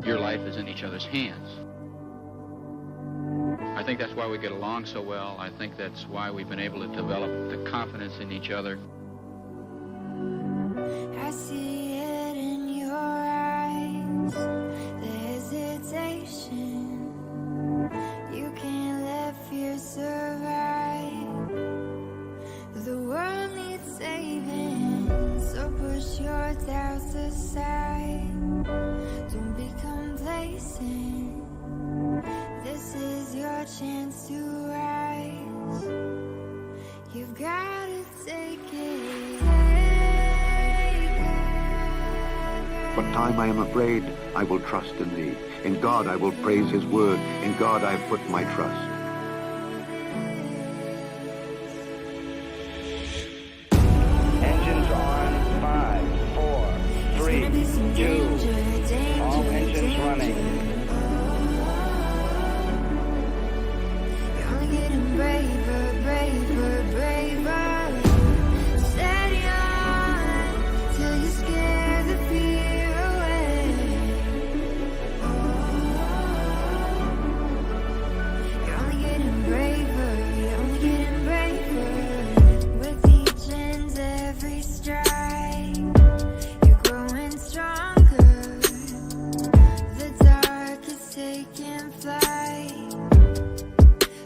Your life is in each other's hands. I think that's why we get along so well. I think that's why we've been able to develop the confidence in each other. I see it in your eyes, the hesitation. You can't let fear survive. The world needs saving, so push your doubts aside. Don't be complacent. This is your chance to rise. You've got to take it. What time I am afraid, I will trust in thee. In God I will praise his word. In God I put my trust. Engines on. 5, 4, 3, 2. All engines running. You're only getting braver, braver, braver. Steady on till you scare the fear away. You're only getting braver, you're only getting braver. With each and every stride, you're growing stronger. The dark is taking flight,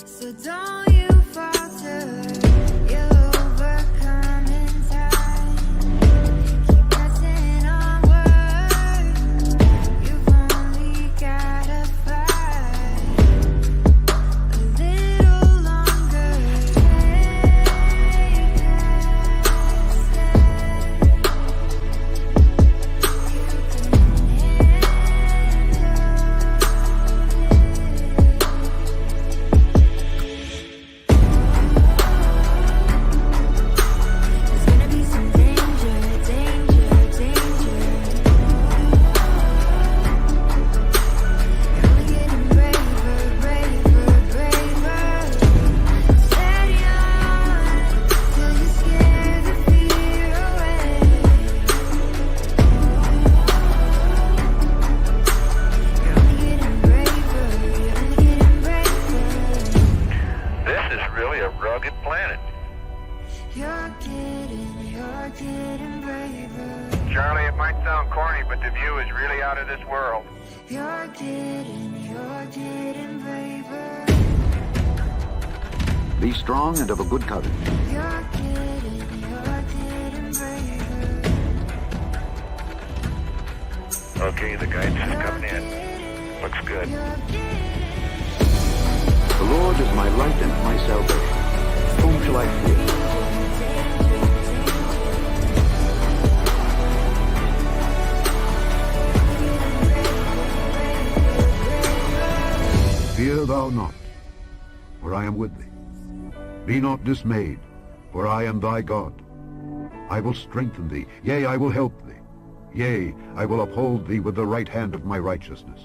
so don't you falter. You'll overcome in time. Keep pressing onward. You've only gotta fight a little longer. There's gonna be some danger, danger, danger. You're only getting braver, braver, braver. Steady on till you scare the fear away. You're only getting braver, you're only getting braver. This is really a rugged planet. You're getting braver. Charlie, it might sound corny, but the view is really out of this world. You're getting braver. Be strong and of a good courage. You're getting braver. Okay, the guidance is coming in. Looks good. The Lord is my light and my salvation. Whom shall I fear? Fear thou not, for I am with thee. Be not dismayed, for I am thy God. I will strengthen thee, yea, I will help thee. Yea, I will uphold thee with the right hand of my righteousness.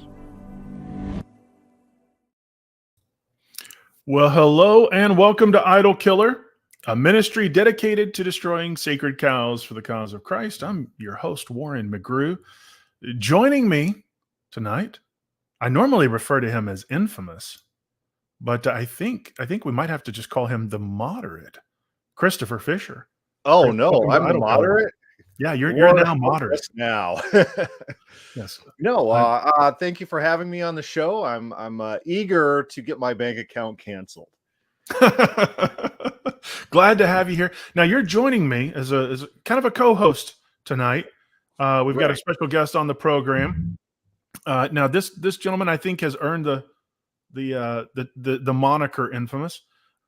Well, hello and welcome to Idol Killer, a ministry dedicated to destroying sacred cows for the cause of Christ. I'm your host, Warren McGrew. Joining me tonight, I normally refer to him as Infamous, but I think we might have to just call him the Moderate, Christopher Fisher. Oh, no, Welcome to I'm the Idol Killer. moderate. Yeah, you're Warren, now moderate. Now. Yes. No, thank you for having me on the show. I'm eager to get my bank account canceled. Glad to have you here. Now you're joining me as a kind of a co-host tonight. We've got a special guest on the program. Now this gentleman I think has earned the moniker Infamous.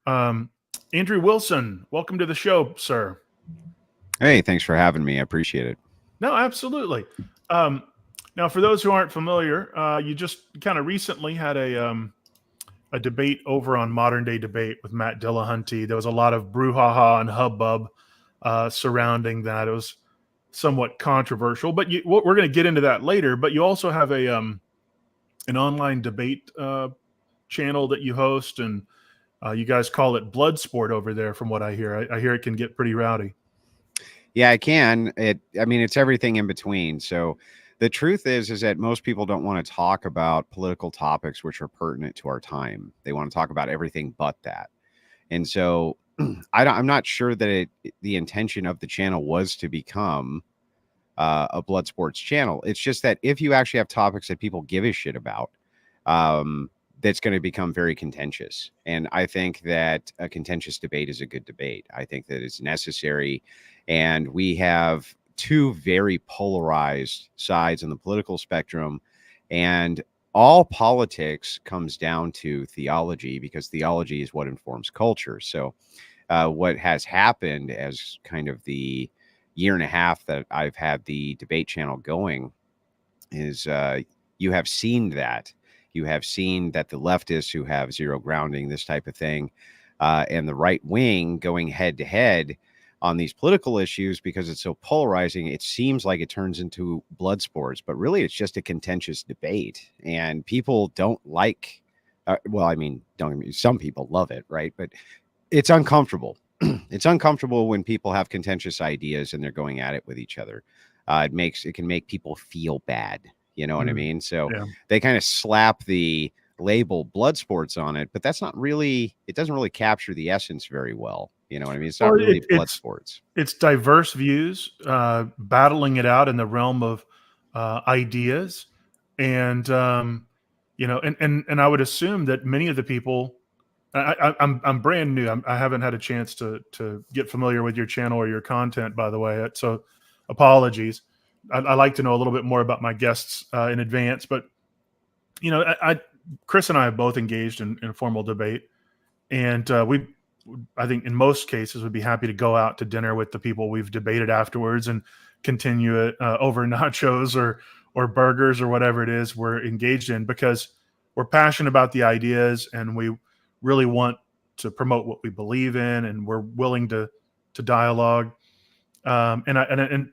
Andrew Wilson, welcome to the show, sir. Hey, thanks for having me. I appreciate it. No, absolutely. Now, for those who aren't familiar, you just kind of recently had a debate over on Modern Day Debate with Matt Dillahunty. There was a lot of brouhaha and hubbub surrounding that. It was somewhat controversial, but we're going to get into that later. But you also have an online debate channel that you host, and you guys call it Blood Sport over there. From what I hear, I hear it can get pretty rowdy. Yeah, I can. I mean, it's everything in between. So The truth is that most people don't want to talk about political topics which are pertinent to our time. They want to talk about everything but that. And so I'm not sure that the intention of the channel was to become a blood sports channel. It's just that if you actually have topics that people give a shit about, that's going to become very contentious. And I think that a contentious debate is a good debate. I think that it's necessary. And we have two very polarized sides on the political spectrum. And all politics comes down to theology, because theology is what informs culture. So what has happened as kind of the year and a half that I've had the debate channel going is you have seen that. You have seen that the leftists who have zero grounding, this type of thing, and the right wing going head to head on these political issues, because it's so polarizing, it seems like it turns into blood sports, but really it's just a contentious debate. And people don't like, well, I mean, don't get me, some people love it, right? But it's uncomfortable. It's uncomfortable when people have contentious ideas and they're going at it with each other. It can make people feel bad. You know what I mean? So they kind of slap the label blood sports on it, but that's not really, it doesn't really capture the essence very well. You know what I mean? It's not really blood sports. It's diverse views, battling it out in the realm of ideas. And, you know, and I would assume that many of the people, I'm brand new. I haven't had a chance to get familiar with your channel or your content, by the way. So apologies. I like to know a little bit more about my guests in advance, but you know, Chris and I have both engaged in formal debate, and I think in most cases would be happy to go out to dinner with the people we've debated afterwards and continue it over nachos or burgers or whatever it is we're engaged in, because we're passionate about the ideas and we really want to promote what we believe in, and we're willing to dialogue. And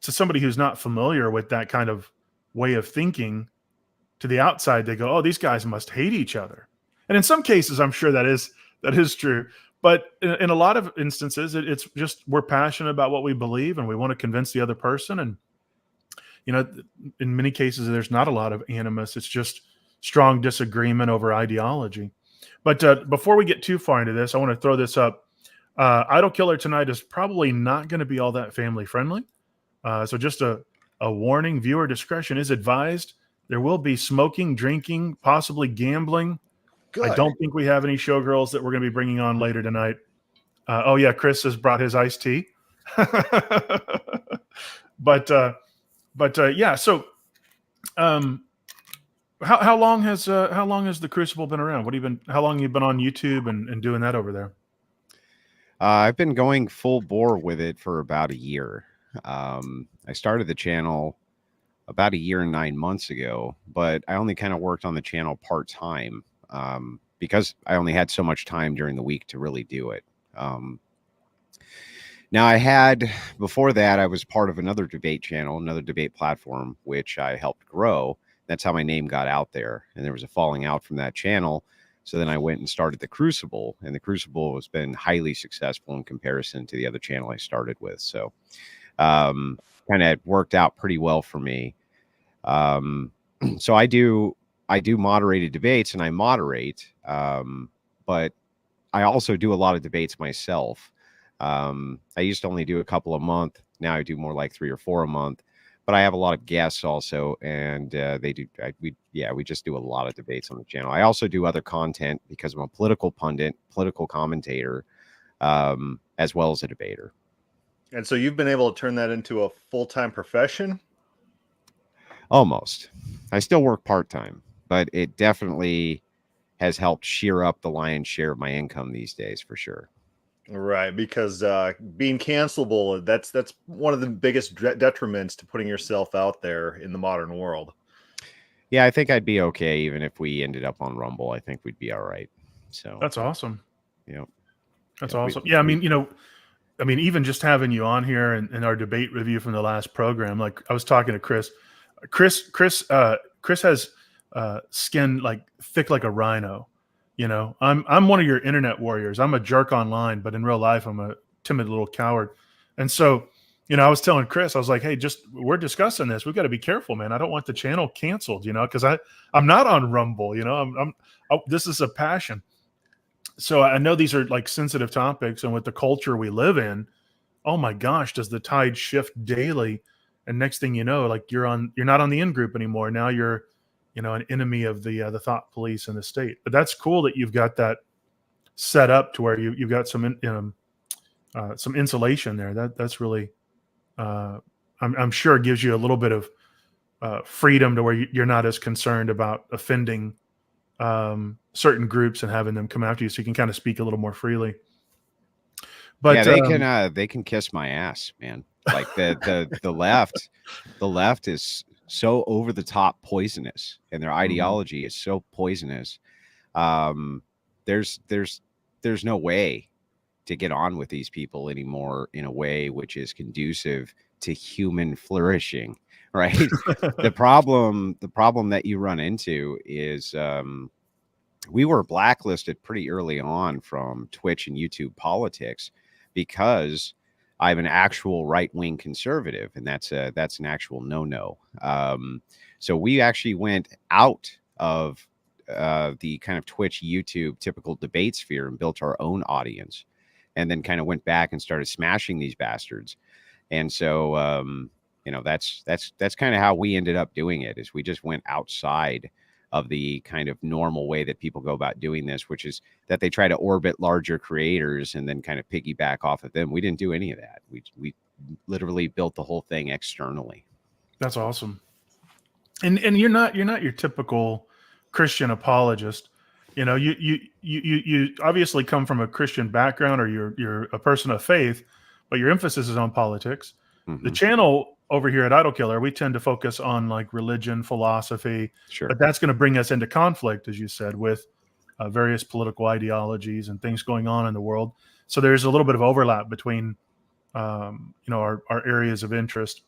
to somebody who's not familiar with that kind of way of thinking, to the outside, they go, "Oh, these guys must hate each other." And in some cases, I'm sure that is true. But in a lot of instances, it's just we're passionate about what we believe and we want to convince the other person. And, you know, in many cases, there's not a lot of animus. It's just strong disagreement over ideology. But before we get too far into this, I want to throw this up. Idol Killer tonight is probably not going to be all that family friendly. So just a warning, viewer discretion is advised. There will be smoking, drinking, possibly gambling. Good. I don't think we have any showgirls that we're going to be bringing on later tonight. Oh yeah, Chris has brought his iced tea. but yeah. So, how long has the Crucible been around? How long have you been on YouTube and doing that over there? I've been going full bore with it for about a year. I started the channel about a year and 9 months ago, but I only kind of worked on the channel part-time because I only had so much time during the week to really do it. Now before that, I was part of another debate channel, another debate platform, which I helped grow. That's how my name got out there. And there was a falling out from that channel. So then I went and started the Crucible, and the Crucible has been highly successful in comparison to the other channel I started with. So kind of worked out pretty well for me. So I do moderated debates, and I moderate, but I also do a lot of debates myself. I used to only do a couple a month. Now I do more like 3 or 4 a month, but I have a lot of guests also. And, we just do a lot of debates on the channel. I also do other content because I'm a political pundit, political commentator, as well as a debater. And so you've been able to turn that into a full-time profession? Almost. I still work part-time, but it definitely has helped shear up the lion's share of my income these days, for sure. Right, because being cancelable, that's one of the biggest detriments to putting yourself out there in the modern world. Yeah, I think I'd be okay even if we ended up on Rumble. I think we'd be all right. So that's awesome. Yeah, that's awesome. I mean, even just having you on here and our debate review from the last program, like I was talking to Chris. Chris has skin like thick like a rhino. You know, I'm one of your internet warriors. I'm a jerk online, but in real life, I'm a timid little coward. And so I was telling Chris, I was like, hey, we're discussing this. We've got to be careful, man. I don't want the channel canceled, because I'm not on Rumble, this is a passion. So I know these are like sensitive topics, and with the culture we live in, oh my gosh, does the tide shift daily? And next thing you know, like you're not on the in group anymore. Now you're, an enemy of the thought police in the state. But that's cool that you've got that set up to where you've got some insulation there. That's really, I'm sure it gives you a little bit of freedom to where you're not as concerned about offending certain groups and having them come after you, so you can kind of speak a little more freely. But yeah, they can kiss my ass, man. Like the left is so over the top poisonous, and their ideology is so poisonous. There's no way to get on with these people anymore in a way which is conducive to human flourishing, right? the problem that you run into is we were blacklisted pretty early on from Twitch and YouTube politics because I'm an actual right-wing conservative, and that's an actual no-no. So we actually went out of the kind of Twitch, YouTube typical debate sphere and built our own audience, and then kind of went back and started smashing these bastards. And so, that's kind of how we ended up doing it, is we just went outside of the kind of normal way that people go about doing this, which is that they try to orbit larger creators and then kind of piggyback off of them. We didn't do any of that. We literally built the whole thing externally. That's awesome. And you're not your typical Christian apologist. You obviously come from a Christian background, or you're a person of faith, but your emphasis is on politics. Mm-hmm. The channel over here at Idol Killer, we tend to focus on like religion, philosophy, sure, but that's going to bring us into conflict, as you said, with various political ideologies and things going on in the world. So there's a little bit of overlap between, our areas of interest.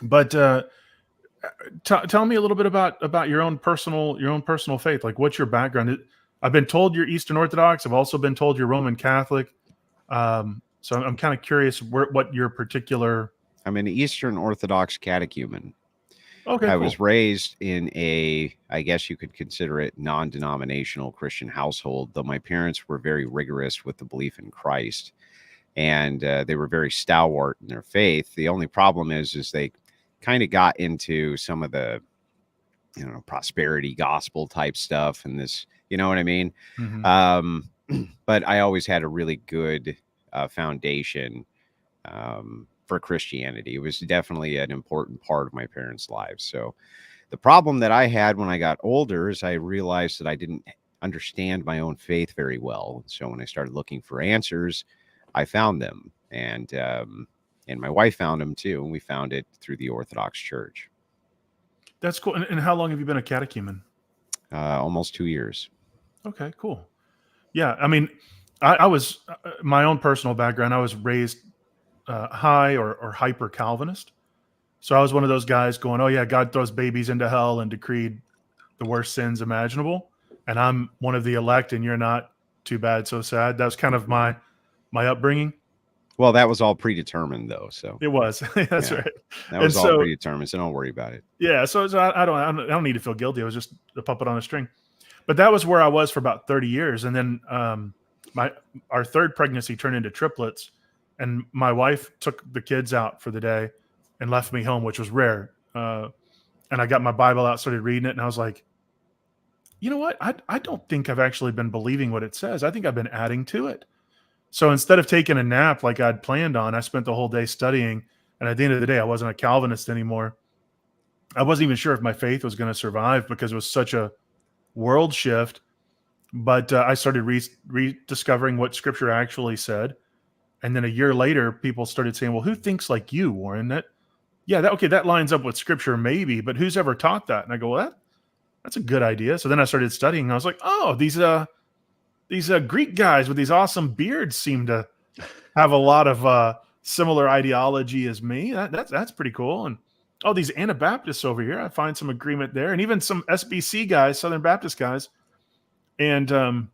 But tell me a little bit about your own personal faith. Like, what's your background? I've been told you're Eastern Orthodox. I've also been told you're Roman Catholic. So I'm kind of curious what your particular. I'm an Eastern Orthodox catechumen. Okay, I cool. was raised in I guess you could consider it non-denominational Christian household, though my parents were very rigorous with the belief in Christ, and they were very stalwart in their faith. The only problem is they kind of got into some of the, prosperity gospel type stuff, and this, you know what I mean? Mm-hmm. But I always had a really good foundation for Christianity. It was definitely an important part of my parents' lives. So the problem that I had when I got older is I realized that I didn't understand my own faith very well. So when I started looking for answers, I found them, and my wife found them too, and we found it through the Orthodox Church. That's cool. And how long have you been a catechumen? Almost 2 years. Okay, cool. Yeah, I mean, I was my own personal background. I was raised high or hyper Calvinist. So I was one of those guys going, oh yeah, God throws babies into hell and decreed the worst sins imaginable. And I'm one of the elect, and you're not. Too bad, so sad. That was kind of my upbringing. Well, that was all predetermined though. So it was. That's right. That was all predetermined. So don't worry about it. Yeah. So I don't need to feel guilty. I was just a puppet on a string. But that was where I was for about 30 years. And then our third pregnancy turned into triplets. And my wife took the kids out for the day and left me home, which was rare. And I got my Bible out, started reading it, and I was like, you know what? I don't think I've actually been believing what it says. I think I've been adding to it. So instead of taking a nap like I'd planned on, I spent the whole day studying. And at the end of the day, I wasn't a Calvinist anymore. I wasn't even sure if my faith was going to survive because it was such a world shift. But I started rediscovering what Scripture actually said. And then a year later, people started saying, well, who thinks like you, Warren? That lines up with Scripture, maybe, but who's ever taught that? And I go, well, that's a good idea. So then I started studying, and I was like, oh, these Greek guys with these awesome beards seem to have a lot of similar ideology as me. That's pretty cool. And oh, these Anabaptists over here, I find some agreement there, and even some SBC guys, Southern Baptist guys. And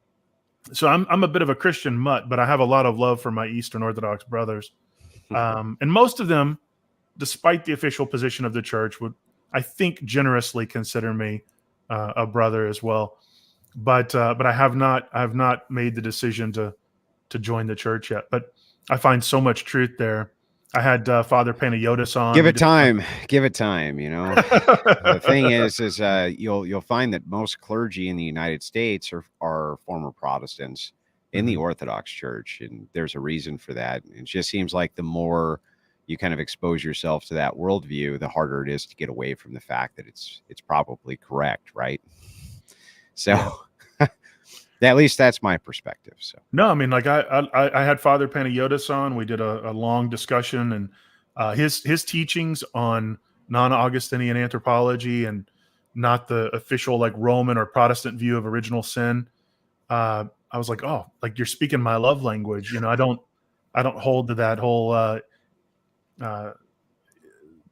so I'm a bit of a Christian mutt, but I have a lot of love for my Eastern Orthodox brothers. And most of them, despite the official position of the church, would, I think, generously consider me a brother as well. But I have not made the decision to join the church yet. But I find so much truth there. I had Father Panayotis on. Give it time. Give it time. You know, the thing is you'll find that most clergy in the United States are former Protestants in the Orthodox Church, and there's a reason for that. It just seems like the more you kind of expose yourself to that worldview, the harder it is to get away from the fact that it's probably correct, right? So. At least that's my perspective. So no, I mean, like I had Father Panayotis on. We did a long discussion, and his teachings on non-Augustinian anthropology and not the official like Roman or Protestant view of original sin. I was like, oh, like you're speaking my love language. You know, I don't hold to that whole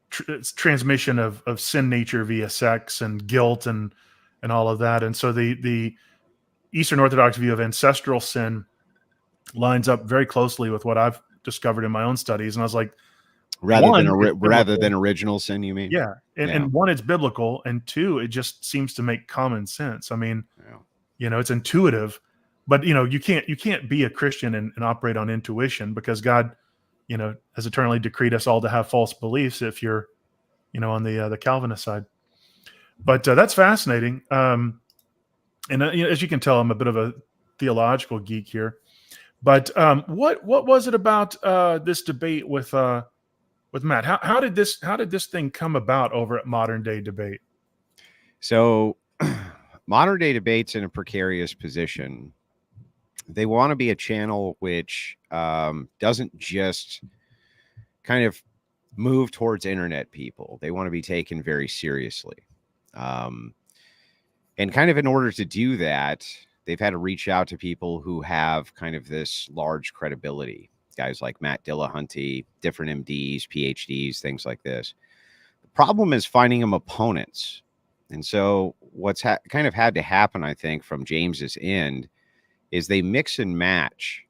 transmission of sin nature via sex and guilt and all of that. And so the Eastern Orthodox view of ancestral sin lines up very closely with what I've discovered in my own studies. And I was like, rather than original sin, you mean? Yeah. And one, it's biblical. And two, it just seems to make common sense. I mean, you know, it's intuitive, but you know, you can't be a Christian and operate on intuition, because God, you know, has eternally decreed us all to have false beliefs if you're, you know, on the Calvinist side. But that's fascinating. And you know, as you can tell, I'm a bit of a theological geek here. But what was it about this debate with Matt? How did this thing come about over at Modern Day Debate? So, Modern Day Debate's in a precarious position. They want to be a channel which doesn't just kind of move towards internet people. They want to be taken very seriously. And kind of in order to do that, they've had to reach out to people who have kind of this large credibility. Guys like Matt Dillahunty, different MDs, PhDs, things like this. The problem is finding them opponents. And so what's kind of had to happen, I think, from James's end is they mix and match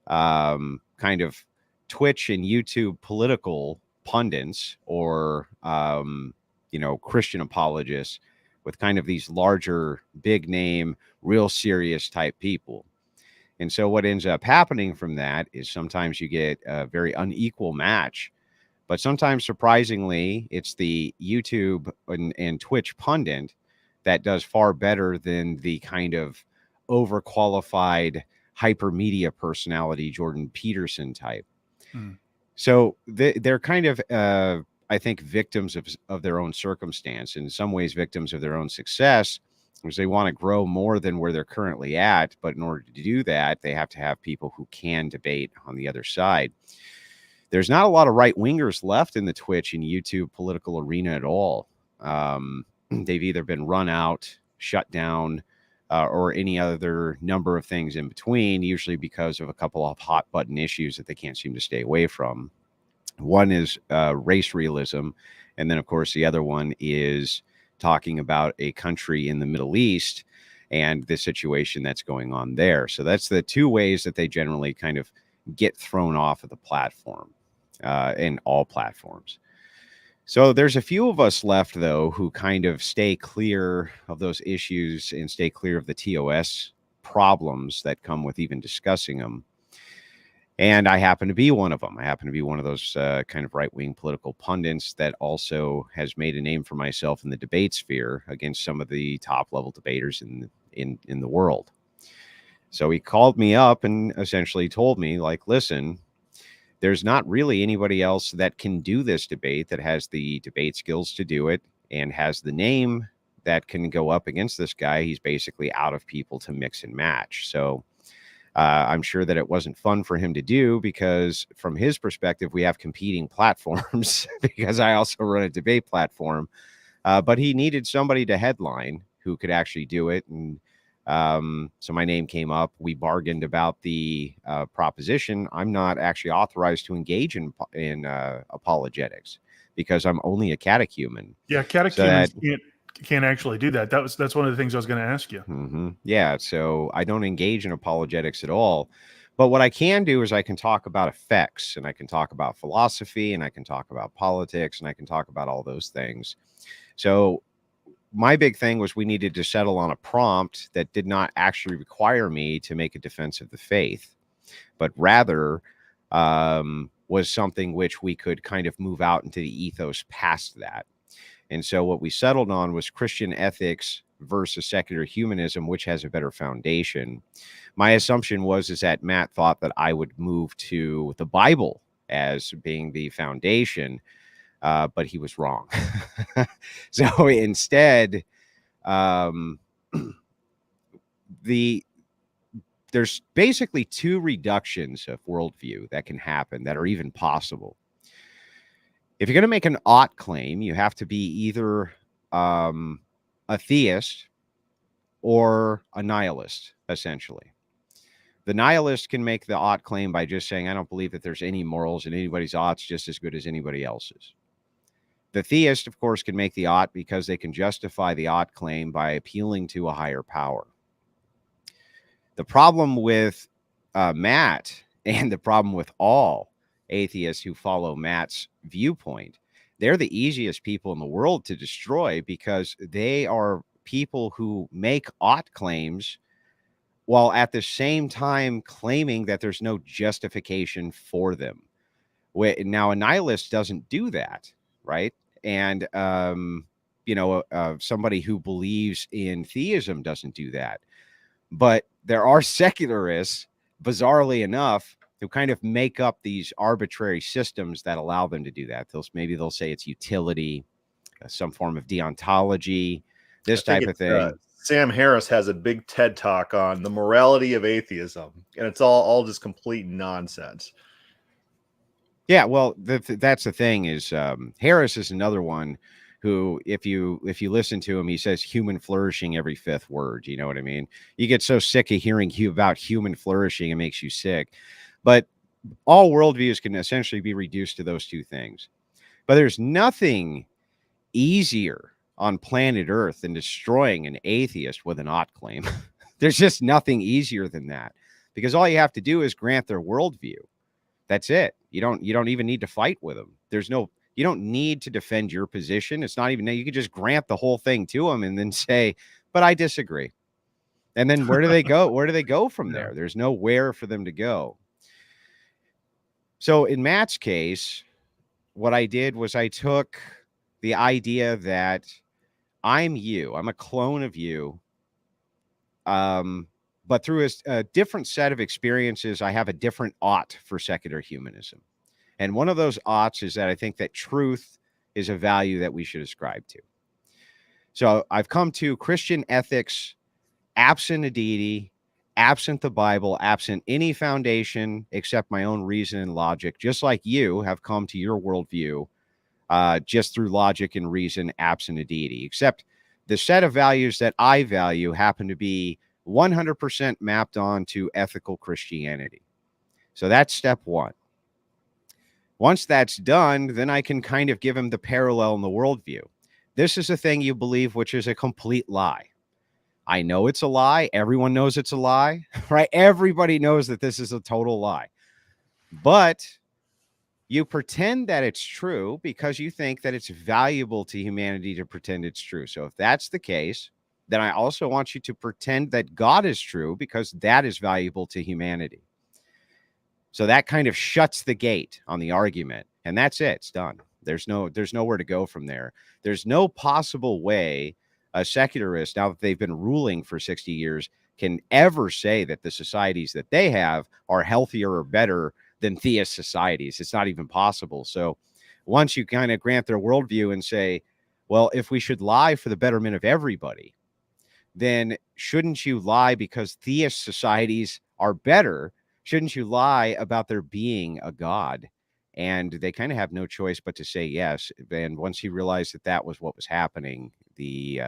kind of Twitch and YouTube political pundits or, you know, Christian apologists with kind of these larger, big name, real serious type people. And so what ends up happening from that is sometimes you get a very unequal match, but sometimes surprisingly, it's the YouTube and Twitch pundit that does far better than the kind of overqualified hypermedia personality Jordan Peterson type. So they're kind of I think victims of their own circumstance, in some ways victims of their own success, because they want to grow more than where they're currently at. But in order to do that, they have to have people who can debate on the other side. There's not a lot of right wingers left in the Twitch and YouTube political arena at all. They've either been run out, shut down, or any other number of things in between, usually because of a couple of hot button issues that they can't seem to stay away from. One is race realism. And then, of course, the other one is talking about a country in the Middle East and the situation that's going on there. So that's the two ways that they generally kind of get thrown off of the platform, in all platforms. So there's a few of us left, though, who kind of stay clear of those issues and stay clear of the TOS problems that come with even discussing them. And I happen to be one of them. I happen to be one of those kind of right-wing political pundits that also has made a name for myself in the debate sphere against some of the top-level debaters in the world. So he called me up and essentially told me, like, listen, there's not really anybody else that can do this debate, that has the debate skills to do it and has the name that can go up against this guy. He's basically out of people to mix and match. So I'm sure that it wasn't fun for him to do, because from his perspective, we have competing platforms because I also run a debate platform. But he needed somebody to headline who could actually do it. And so my name came up. We bargained about the proposition. I'm not actually authorized to engage in apologetics because I'm only a catechumen. Yeah, catechumens can't actually do that. That's one of the things I was going to ask you. Yeah, so I don't engage in apologetics at all. But what I can do is I can talk about effects, and I can talk about philosophy, and I can talk about politics, and I can talk about all those things. So my big thing was we needed to settle on a prompt that did not actually require me to make a defense of the faith, but rather was something which we could kind of move out into the ethos past that. And so what we settled on was Christian ethics versus secular humanism, which has a better foundation. My assumption is that Matt thought that I would move to the Bible as being the foundation, but he was wrong. So instead, there's basically two reductions of worldview that can happen that are even possible. If you're going to make an ought claim, you have to be either a theist or a nihilist, essentially. The nihilist can make the ought claim by just saying, I don't believe that there's any morals and anybody's ought's just as good as anybody else's. The theist, of course, can make the ought because they can justify the ought claim by appealing to a higher power. The problem with Matt, and the problem with all atheists who follow Matt's viewpoint, they're the easiest people in the world to destroy because they are people who make ought claims while at the same time claiming that there's no justification for them. Now, a nihilist doesn't do that, right? And, somebody who believes in theism doesn't do that. But there are secularists, bizarrely enough, who kind of make up these arbitrary systems that allow them to do that. Maybe they'll say it's utility, some form of deontology, this type of thing. Sam Harris has a big TED talk on the morality of atheism, and it's all just complete nonsense. Yeah, well, that's the thing is Harris is another one who, if you listen to him, he says human flourishing every fifth word. You know what I mean? You get so sick of hearing about human flourishing, it makes you sick. But all worldviews can essentially be reduced to those two things. But there's nothing easier on planet Earth than destroying an atheist with an ought claim. There's just nothing easier than that, because all you have to do is grant their worldview. That's it. You don't even need to fight with them. You don't need to defend your position. It's not even, you can just grant the whole thing to them and then say, but I disagree. And then where do they go? Where do they go from there? There's nowhere for them to go. So in Matt's case, what I did was I took the idea that I'm you. I'm a clone of you. But through a different set of experiences, I have a different ought for secular humanism. And one of those oughts is that I think that truth is a value that we should ascribe to. So I've come to Christian ethics, absent a deity, absent the Bible, absent any foundation except my own reason and logic, just like you have come to your worldview just through logic and reason, absent a deity, except the set of values that I value happen to be 100% mapped onto ethical Christianity. So that's step one. Once that's done, then I can kind of give him the parallel in the worldview. This is a thing you believe, which is a complete lie. I know it's a lie. Everyone knows it's a lie, right? Everybody knows that this is a total lie. But you pretend that it's true because you think that it's valuable to humanity to pretend it's true. So if that's the case, then I also want you to pretend that God is true because that is valuable to humanity. So that kind of shuts the gate on the argument, and that's it. It's done. There's nowhere to go from there. There's no possible way a secularist, now that they've been ruling for 60 years, can ever say that the societies that they have are healthier or better than theist societies. It's not even possible. So once you kind of grant their worldview and say, well, if we should lie for the betterment of everybody, then shouldn't you lie because theist societies are better? Shouldn't you lie about there being a God? And they kind of have no choice but to say yes. And once he realized that that was what was happening, the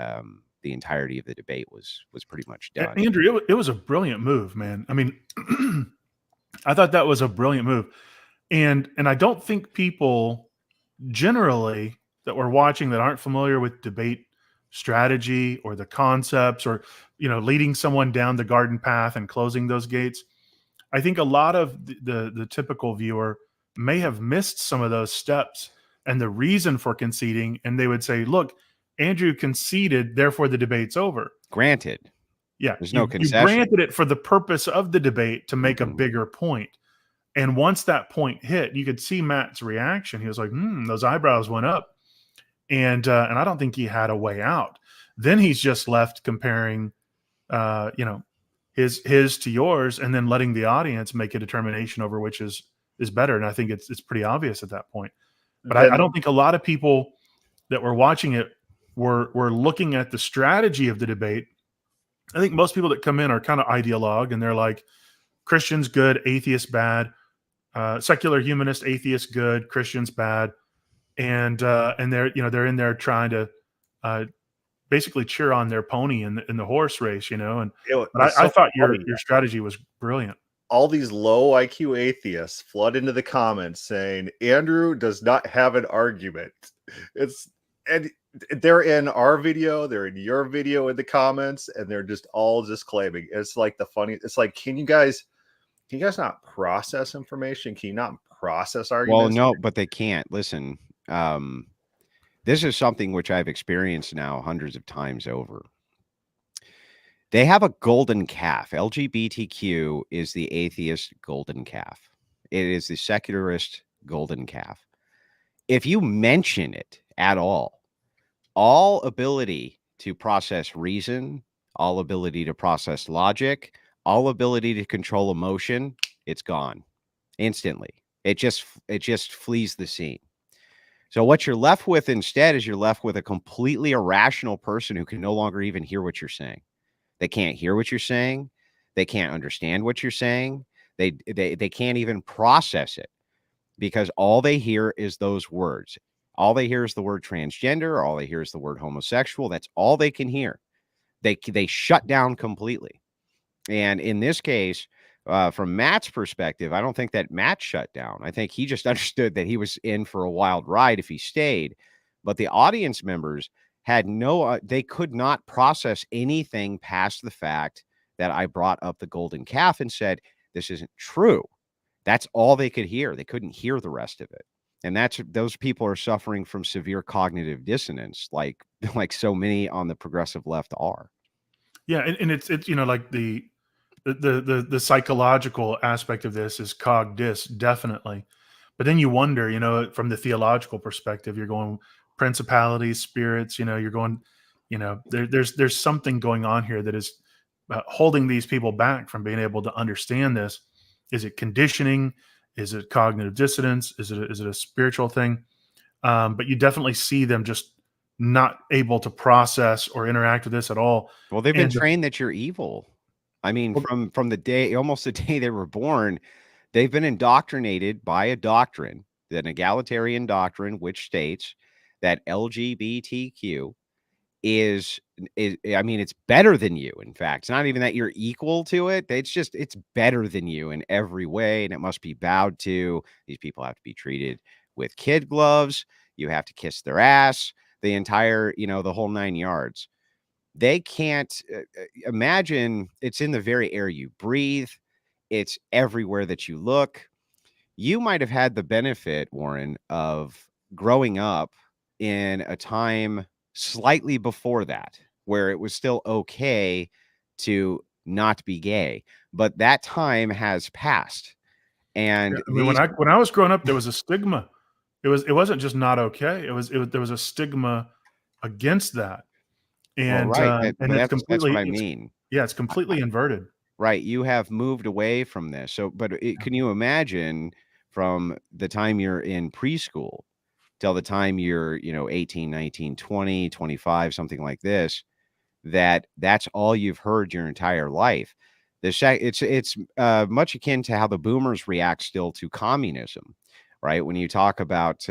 entirety of the debate was pretty much done. Andrew, it was a brilliant move, man. I mean, I thought that was a brilliant move. And I don't think people generally that we're watching that aren't familiar with debate strategy or the concepts or, leading someone down the garden path and closing those gates, I think a lot of the typical viewer may have missed some of those steps and the reason for conceding, and they would say, "Look, Andrew conceded, therefore the debate's over." Granted, Yeah, there's no you concession. granted it for the purpose of the debate to make a Mhm. bigger point. And once that point hit, you could see Matt's reaction. He was like, those eyebrows went up. And I don't think he had a way out. Then he's just left comparing, his to yours, and then letting the audience make a determination over which is better. And I think it's pretty obvious at that point. But I don't think a lot of people that were watching it were looking at the strategy of the debate. I think most people that come in are kind of ideologue, and they're like, Christians good, atheists bad, secular humanist, atheist good, Christians bad, and they're in there trying to basically cheer on their pony in the horse race, And but I thought your strategy was brilliant. All these low IQ atheists flood into the comments saying Andrew does not have an argument. And they're in our video, they're in your video in the comments, and they're just all just claiming. It's like it's like, can you guys not process information? Can you not process arguments? Well, no, but they can't. Listen, this is something which I've experienced now hundreds of times over. They have a golden calf. LGBTQ is the atheist golden calf. It is the secularist golden calf. If you mention it at all ability to process reason, all ability to process logic, all ability to control emotion, it's gone instantly. It just flees the scene. So what you're left with instead is you're left with a completely irrational person who can no longer even hear what you're saying. They can't hear what you're saying. They can't understand what you're saying. They can't even process it because all they hear is those words. All they hear is the word transgender. All they hear is the word homosexual. That's all they can hear. They shut down completely. And in this case, from Matt's perspective, I don't think that Matt shut down. I think he just understood that he was in for a wild ride if he stayed. But the audience members had they could not process anything past the fact that I brought up the golden calf and said, this isn't true. That's all they could hear. They couldn't hear the rest of it. And those people are suffering from severe cognitive dissonance, like so many on the progressive left are. Yeah. And it's like the psychological aspect of this is cog dis, definitely. But then you wonder, from the theological perspective, you're going principalities, spirits, you're going, there's something going on here that is holding these people back from being able to understand this. Is it conditioning? Is it cognitive dissonance? Is it a spiritual thing? But you definitely see them just not able to process or interact with this at all. Well, they've been trained that you're evil. I mean, from the day, almost the day they were born, they've been indoctrinated by a doctrine, an egalitarian doctrine, which states that LGBTQ is it's better than you. In fact, it's not even that you're equal to it. It's better than you in every way. And it must be bowed to. These people have to be treated with kid gloves. You have to kiss their ass, the entire, the whole 9 yards. They can't imagine. It's in the very air you breathe. It's everywhere that you look. You might have had the benefit, Warren, of growing up in a time slightly before that, where it was still okay to not be gay, but that time has passed. And when I was growing up, there was a stigma. It wasn't just not okay. There was a stigma against that. And right. and that's what I mean. It's completely inverted. Right. You have moved away from this. So, but can you imagine from the time you're in preschool till the time you're, 18, 19, 20, 25, something like this, that's all you've heard your entire life. It's much akin to how the boomers react still to communism, right? When you talk about,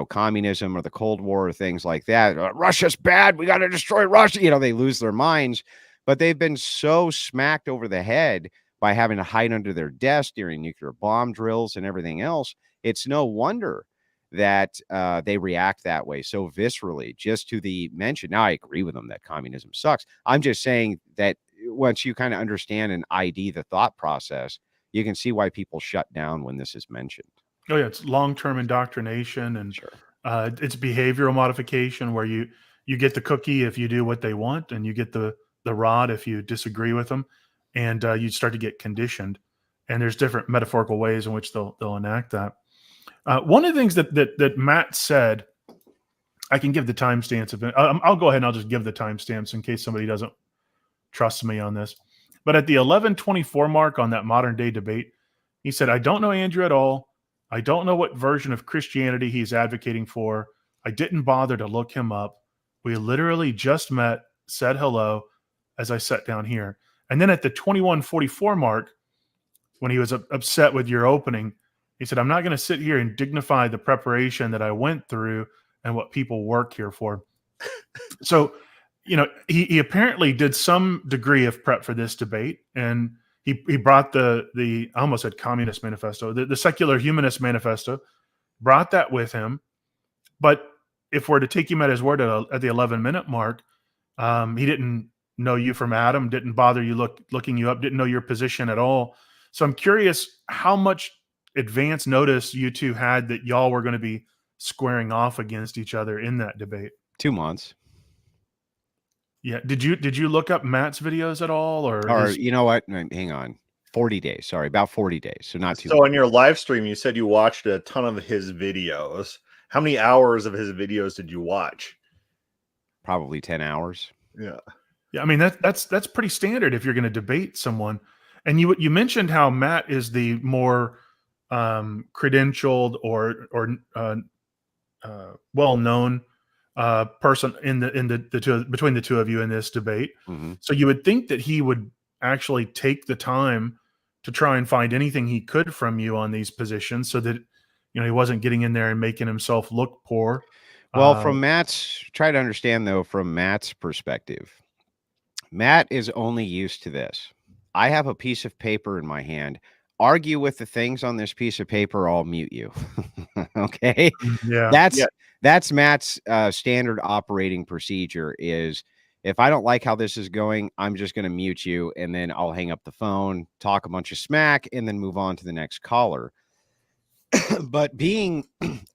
communism or the Cold War or things like that, Russia's bad, we got to destroy Russia. They lose their minds, but they've been so smacked over the head by having to hide under their desk during nuclear bomb drills and everything else. It's no wonder that they react that way so viscerally just to the mention. Now, I agree with them that communism sucks. I'm just saying that once you kind of understand and ID the thought process, you can see why people shut down when this is mentioned. Oh yeah, it's long-term indoctrination, and Sure. it's behavioral modification where you get the cookie if you do what they want, and you get the rod if you disagree with them, and you start to get conditioned. And there's different metaphorical ways in which they'll enact that. One of the things that Matt said, I can give the timestamps of it. I'll go ahead and I'll just give the timestamps in case somebody doesn't trust me on this. But at the 11:24 mark on that modern day debate, he said, "I don't know Andrew at all. I don't know what version of Christianity he's advocating for. I didn't bother to look him up. We literally just met, said hello as I sat down here." And then at the 21:44 mark, when he was upset with your opening, he said, "I'm not going to sit here and dignify the preparation that I went through and what people work here for." So, he apparently did some degree of prep for this debate, and he brought the I almost said Communist Manifesto, the Secular Humanist Manifesto, brought that with him. But if we're to take him at his word at the 11-minute mark, he didn't know you from Adam, didn't bother you looking you up, didn't know your position at all. So I'm curious how much advance notice you two had that y'all were going to be squaring off against each other in that debate. 2 months. Yeah. Did you look up Matt's videos at all, or you know what? Hang on. 40 days. Sorry, about 40 days. So not too. So on your live stream, you said you watched a ton of his videos. How many hours of his videos did you watch? Probably 10 hours. Yeah. Yeah. I mean, that's pretty standard if you're going to debate someone. And you mentioned how Matt is the more credentialed or well-known person in the two, between the two of you in this debate. Mm-hmm. So you would think that he would actually take the time to try and find anything he could from you on these positions, so that he wasn't getting in there and making himself look poor. Well, try to understand though, from Matt's perspective, Matt is only used to this. I have a piece of paper in my hand. Argue with the things on this piece of paper, I'll mute you. Okay. Yeah. That's Matt's standard operating procedure is, if I don't like how this is going, I'm just going to mute you, and then I'll hang up the phone, talk a bunch of smack, and then move on to the next caller. But being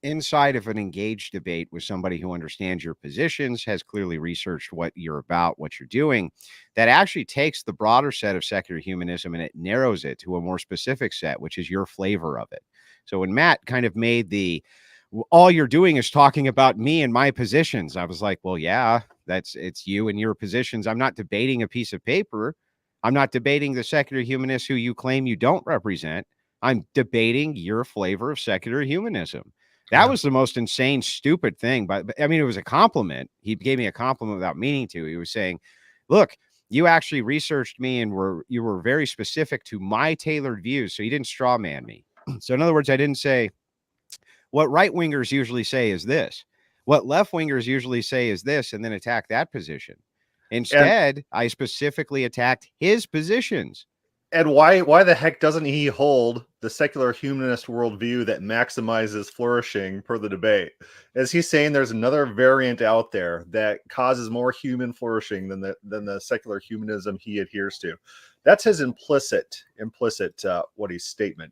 inside of an engaged debate with somebody who understands your positions, has clearly researched what you're about, what you're doing, that actually takes the broader set of secular humanism and it narrows it to a more specific set, which is your flavor of it. So when Matt kind of made all you're doing is talking about me and my positions, I was like, well, yeah, it's you and your positions. I'm not debating a piece of paper. I'm not debating the secular humanists who you claim you don't represent. I'm debating your flavor of secular humanism. That was the most insane, stupid thing. But I mean, it was a compliment. He gave me a compliment without meaning to. He was saying, look, you actually researched me and you were very specific to my tailored views. So you didn't straw man me. So in other words, I didn't say what right wingers usually say is this, what left wingers usually say is this, and then attack that position. Instead, I specifically attacked his positions. And why the heck doesn't he hold the secular humanist worldview that maximizes flourishing per the debate? Is he saying there's another variant out there that causes more human flourishing than the secular humanism he adheres to? That's his implicit what he's statement.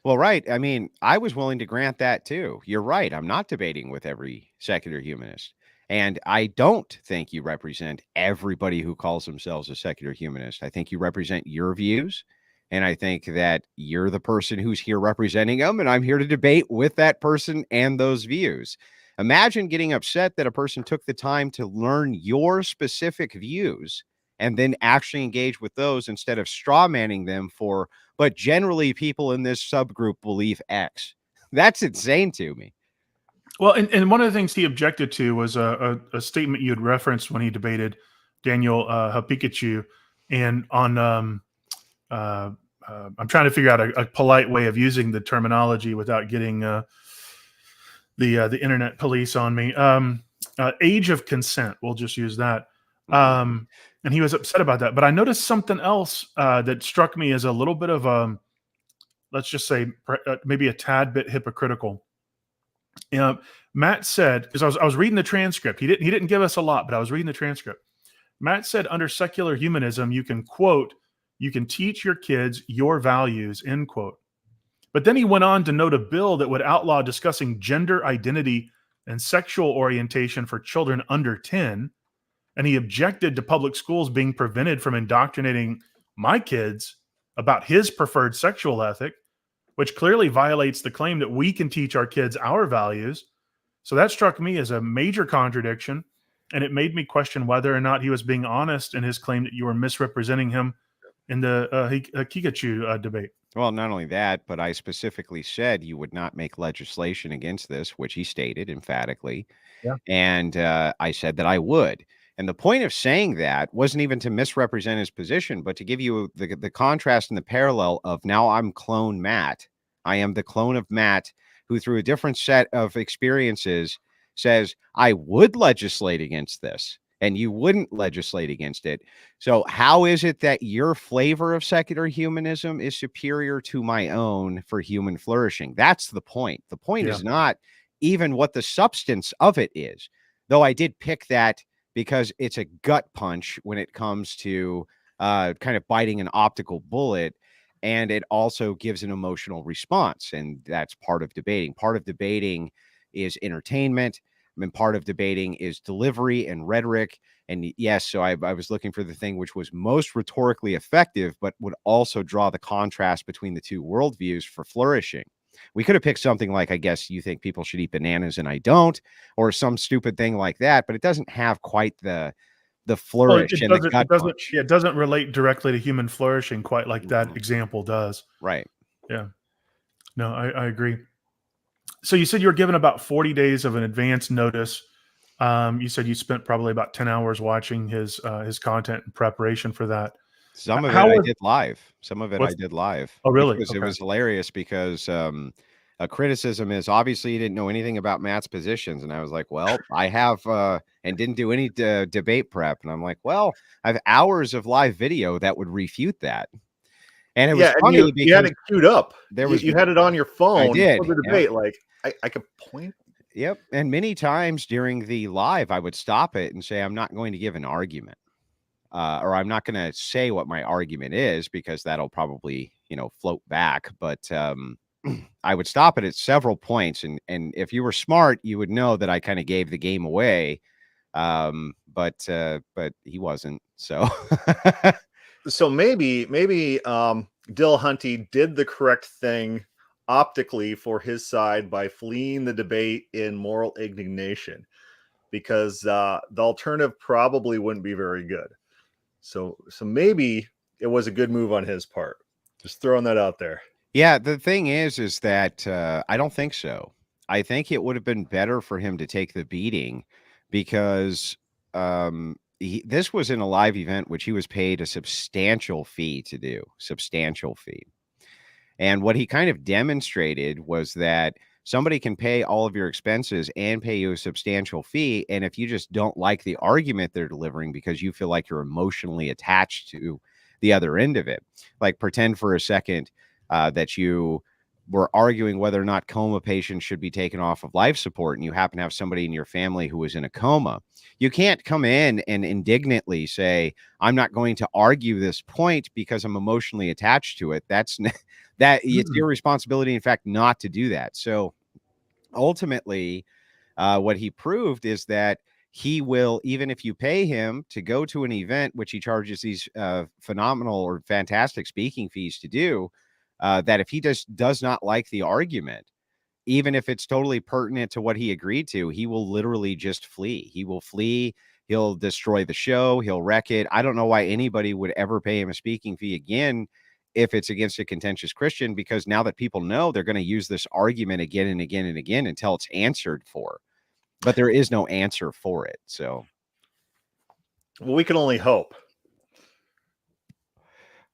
Well, right. I mean, I was willing to grant that too. You're right. I'm not debating with every secular humanist. And I don't think you represent everybody who calls themselves a secular humanist. I think you represent your views. And I think that you're the person who's here representing them. And I'm here to debate with that person and those views. Imagine getting upset that a person took the time to learn your specific views and then actually engage with those instead of straw manning them but generally people in this subgroup believe X. That's insane to me. Well, and one of the things he objected to was a statement you had referenced when he debated Daniel Pikachu, and on I'm trying to figure out a polite way of using the terminology without getting the internet police on me. Age of consent, we'll just use that. And he was upset about that. But I noticed something else that struck me as a little bit of let's just say maybe a tad bit hypocritical. Matt said, because I was reading the transcript. He didn't give us a lot, but I was reading the transcript. Matt said, under secular humanism, you can quote You can teach your kids your values, end quote. But then he went on to note a bill that would outlaw discussing gender identity and sexual orientation for children under 10. And he objected to public schools being prevented from indoctrinating my kids about his preferred sexual ethic, which clearly violates the claim that we can teach our kids our values. So that struck me as a major contradiction, and it made me question whether or not he was being honest in his claim that you were misrepresenting him in the Kikachu debate. Well, not only that, but I specifically said you would not make legislation against this, which he stated emphatically. Yeah. And I said that I would. And the point of saying that wasn't even to misrepresent his position, but to give you the contrast and the parallel of now I'm clone Matt. I am the clone of Matt, who through a different set of experiences says, I would legislate against this, and you wouldn't legislate against it. So how is it that your flavor of secular humanism is superior to my own for human flourishing? That's the point. The point is not even what the substance of it is, though I did pick that because it's a gut punch when it comes to kind of biting an optical bullet. And it also gives an emotional response. And that's part of debating. Part of debating is entertainment. I mean, part of debating is delivery and rhetoric. And yes, so I was looking for the thing which was most rhetorically effective, but would also draw the contrast between the two worldviews for flourishing. We could have picked something like, I guess you think people should eat bananas and I don't, or some stupid thing like that, but it doesn't have quite the flourish and the gut punch. It doesn't relate directly to human flourishing quite like that example does. Right. Yeah. No, I agree. So you said you were given about 40 days of an advance notice. You said you spent probably about 10 hours watching his content in preparation for that. Some of it I did live. Some of it I did live. Oh, really? Because it was hilarious because a criticism is obviously you didn't know anything about Matt's positions. And I was like, well, I have and didn't do any debate prep. And I'm like, well, I have hours of live video that would refute that. And it was funny because you had it queued up. You had it on your phone. I did. For the debate. Like I could point. Yep. And many times during the live, I would stop it and say, I'm not going to give an argument. Or I'm not going to say what my argument is because that'll probably, float back. But I would stop it at several points. And if you were smart, you would know that I kind of gave the game away. But he wasn't. So so maybe Dillahunty did the correct thing optically for his side by fleeing the debate in moral indignation, because the alternative probably wouldn't be very good. So maybe it was a good move on his part. Just throwing that out there. Yeah, the thing is that I don't think so. I think it would have been better for him to take the beating because this was in a live event, which he was paid a substantial fee to do, substantial fee. And what he kind of demonstrated was that somebody can pay all of your expenses and pay you a substantial fee. And if you just don't like the argument they're delivering because you feel like you're emotionally attached to the other end of it, like pretend for a second that you were arguing whether or not coma patients should be taken off of life support, and you happen to have somebody in your family who is in a coma. You can't come in and indignantly say, I'm not going to argue this point because I'm emotionally attached to it. It's your responsibility, in fact, not to do that. So ultimately, what he proved is that he will, even if you pay him to go to an event, which he charges these phenomenal or fantastic speaking fees to do, that if he just does not like the argument, even if it's totally pertinent to what he agreed to, he will literally just flee. He will flee. He'll destroy the show. He'll wreck it. I don't know why anybody would ever pay him a speaking fee again if it's against a contentious Christian, because now that people know, they're going to use this argument again and again and again until it's answered for. But there is no answer for it. So, well, we can only hope.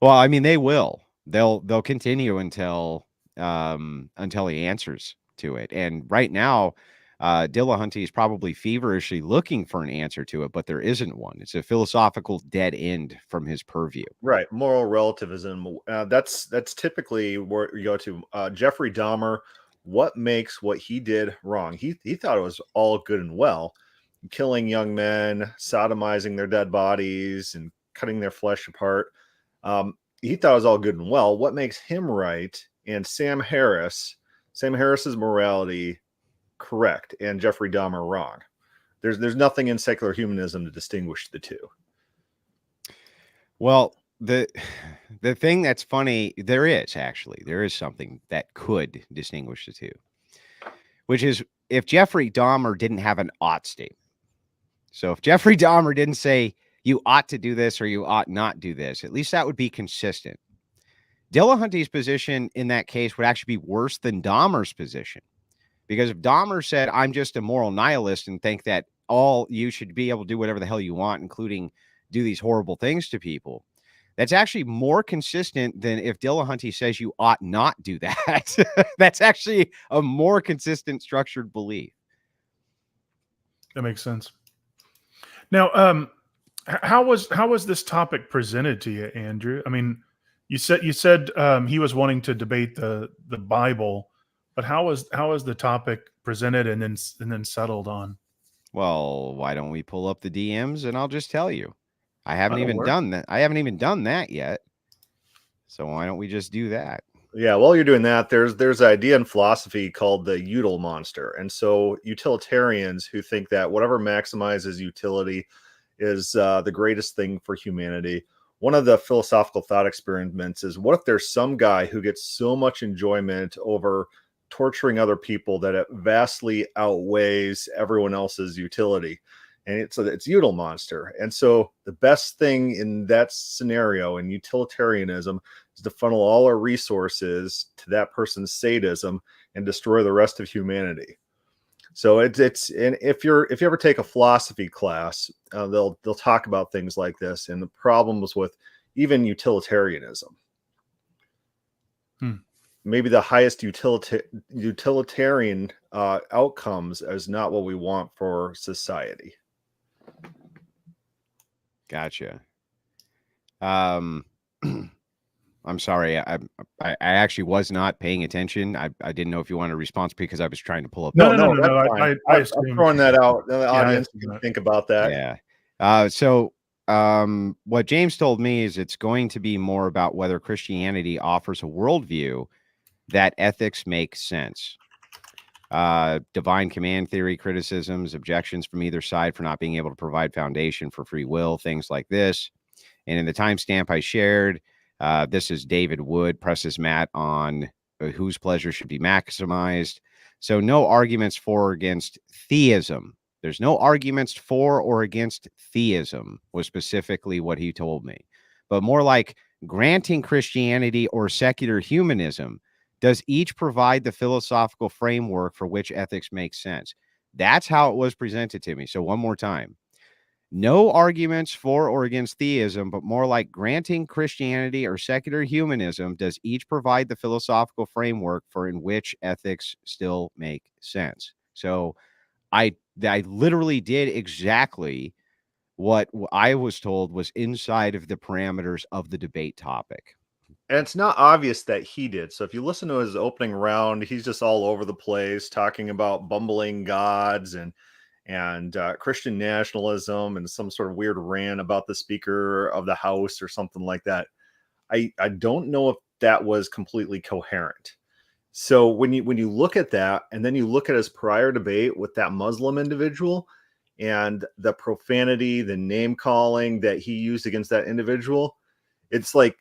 Well, I mean, they will. They'll continue until he answers to it. And right now, Dillahunty is probably feverishly looking for an answer to it, but there isn't one. It's a philosophical dead end from his purview. Right. Moral relativism. That's typically where you go to. Jeffrey Dahmer, what makes what he did wrong? He thought it was all good and well, killing young men, sodomizing their dead bodies, and cutting their flesh apart. he thought it was all good and well. What makes him right and Sam Harris's morality correct and Jeffrey Dahmer wrong? There's nothing in secular humanism to distinguish the two. Well, the thing that's funny, there is something that could distinguish the two, which is if Jeffrey Dahmer didn't have an ought statement. So if Jeffrey Dahmer didn't say you ought to do this or you ought not do this, at least that would be consistent. Dillahunty's position in that case would actually be worse than Dahmer's position, because if Dahmer said, I'm just a moral nihilist and think that all you should be able to do whatever the hell you want, including do these horrible things to people, that's actually more consistent than if Dillahunty says you ought not do that. That's actually a more consistent structured belief. That makes sense. Now, how was this topic presented to you, Andrew? I mean, you said he was wanting to debate the Bible, but how was the topic presented and then settled on? Well, why don't we pull up the DMs and I'll just tell you. I haven't even done that. I haven't even done that yet. So why don't we just do that? Yeah, while you're doing that, there's an idea in philosophy called the util monster. And so utilitarians who think that whatever maximizes utility is the greatest thing for humanity. One of the philosophical thought experiments is, what if there's some guy who gets so much enjoyment over torturing other people that it vastly outweighs everyone else's utility? And it's util monster. And so the best thing in that scenario in utilitarianism is to funnel all our resources to that person's sadism and destroy the rest of humanity. So it's and if you ever take a philosophy class, they'll talk about things like this and the problems with even utilitarianism. Maybe the highest utilitarian outcomes is not what we want for society. Gotcha. I'm sorry. I actually was not paying attention. I didn't know if you wanted a response because I was trying to pull up. No. I'm throwing that out. The audience can think about that. Yeah. What James told me is it's going to be more about whether Christianity offers a worldview that ethics make sense. Divine command theory criticisms, objections from either side for not being able to provide foundation for free will, things like this. And in the timestamp I shared, this is David Wood presses Matt on whose pleasure should be maximized. So no arguments for or against theism. There's no arguments for or against theism was specifically what he told me, but more like granting Christianity or secular humanism does each provide the philosophical framework for which ethics makes sense. That's how it was presented to me. So one more time. No arguments for or against theism, but more like granting Christianity or secular humanism does each provide the philosophical framework for in which ethics still make sense. So I literally did exactly what I was told was inside of the parameters of the debate topic. And it's not obvious that he did. So if you listen to his opening round, he's just all over the place talking about bumbling gods and Christian nationalism and some sort of weird rant about the Speaker of the House or something like that. I don't know if that was completely coherent. So when you look at that and then you look at his prior debate with that Muslim individual and the profanity, the name calling that he used against that individual, it's like,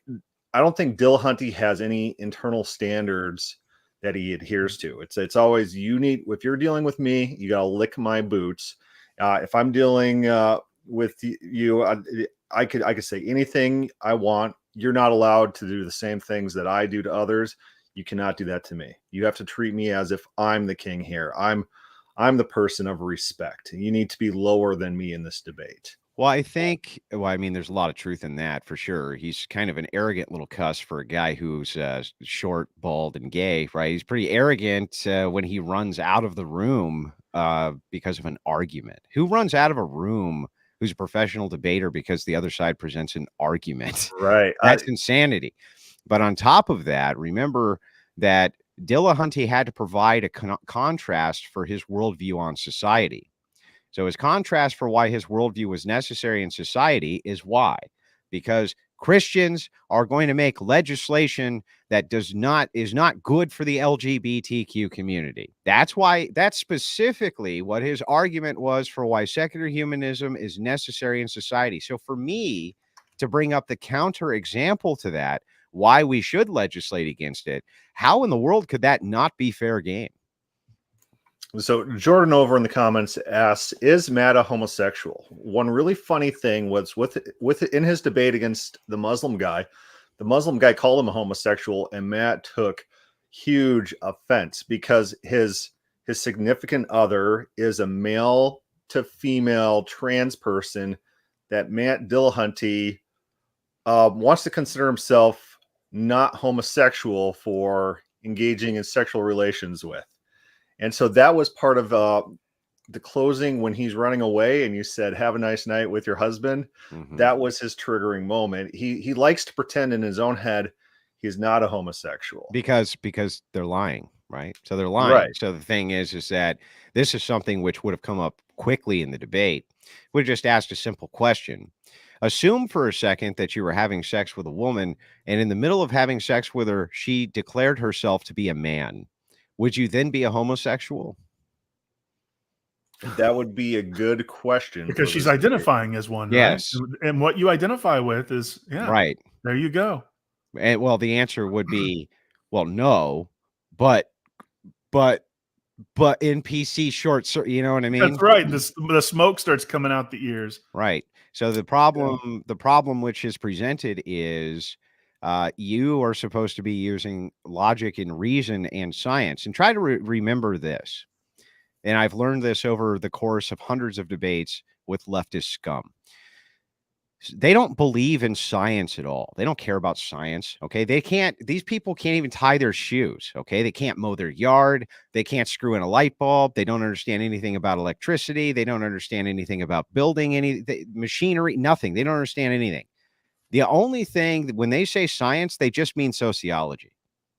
I don't think Dillahunty has any internal standards that he adheres to. It's always, if you're dealing with me, you got to lick my boots. If I'm dealing with you, I could say anything I want. You're not allowed to do the same things that I do to others. You cannot do that to me. You have to treat me as if I'm the king here. I'm the person of respect. You need to be lower than me in this debate. Well, I mean, there's a lot of truth in that for sure. He's kind of an arrogant little cuss for a guy who's short, bald, and gay, right? He's pretty arrogant when he runs out of the room because of an argument. Who runs out of a room who's a professional debater because the other side presents an argument? Right. That's insanity. But on top of that, remember that Dillahunty had to provide a contrast for his worldview on society. So his contrast for why his worldview was necessary in society is why? Because Christians are going to make legislation that is not good for the LGBTQ community. That's specifically what his argument was for why secular humanism is necessary in society. So for me to bring up the counter example to that, why we should legislate against it, how in the world could that not be fair game? So Jordan over in the comments asks, is Matt a homosexual? One really funny thing was in his debate against the Muslim guy called him a homosexual, and Matt took huge offense because his significant other is a male to female trans person that Matt Dillahunty wants to consider himself not homosexual for engaging in sexual relations with. And so that was part of the closing when he's running away and you said, have a nice night with your husband. Mm-hmm. That was his triggering moment. He likes to pretend in his own head he's not a homosexual. Because they're lying, right? So they're lying. Right. So the thing is that this is something which would have come up quickly in the debate. We just asked a simple question. Assume for a second that you were having sex with a woman, and in the middle of having sex with her, she declared herself to be a man. Would you then be a homosexual? That would be a good question. Because she's identifying as one. Yes. Right? And what you identify with is, right. There you go. And well, the answer would be, well, no, but NPC short, you know what I mean? That's right. The smoke starts coming out the ears. Right. So the problem which is presented is, you are supposed to be using logic and reason and science, and try to remember this. And I've learned this over the course of hundreds of debates with leftist scum. They don't believe in science at all. They don't care about science. Okay. These people can't even tie their shoes. Okay. They can't mow their yard. They can't screw in a light bulb. They don't understand anything about electricity. They don't understand anything about building machinery, nothing. They don't understand anything. The only thing, when they say science, they just mean sociology.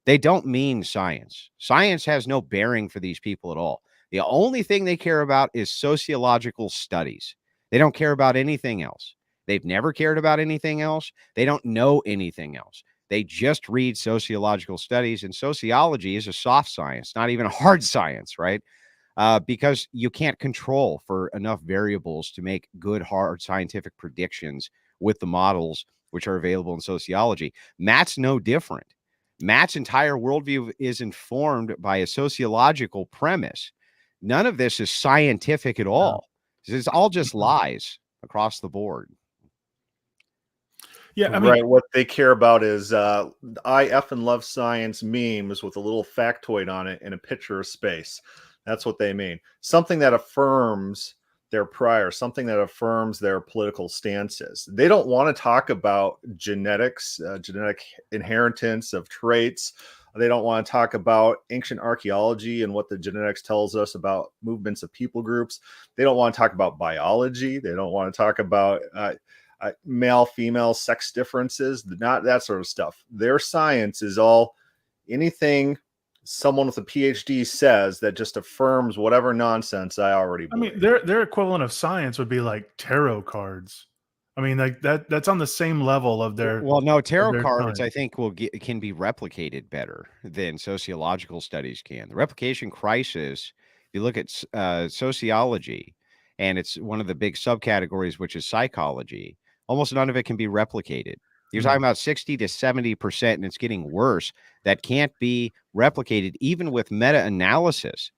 They don't mean science. Science has no bearing for these people at all. The only thing they care about is sociological studies. They don't care about anything else. They've never cared about anything else. They don't know anything else. They just read sociological studies, and sociology is a soft science, not even a hard science, right? Because you can't control for enough variables to make good, hard scientific predictions with the models which are available in sociology. Matt's no different. Matt's entire worldview is informed by a sociological premise. None of this is scientific at all. It's all just lies across the board. Yeah, I mean, right. What they care about is I effing love science memes with a little factoid on it and a picture of space. That's what they mean. Something that affirms their prior, something that affirms their political stances. They don't want to talk about genetics, genetic inheritance of traits. They don't want to talk about ancient archaeology and what the genetics tells us about movements of people groups. They don't want to talk about biology. They don't want to talk about male, female sex differences, not that sort of stuff. Their science is all anything someone with a PhD says that just affirms whatever nonsense I already believe. I mean, their equivalent of science would be like tarot cards. I mean, like that's on the same level of their. Well, no, tarot cards, I think, can be replicated better than sociological studies can. The replication crisis, if you look at sociology, and it's one of the big subcategories, which is psychology, almost none of it can be replicated. You're talking about 60 to 70%, and it's getting worse. That can't be replicated, even with meta-analysis.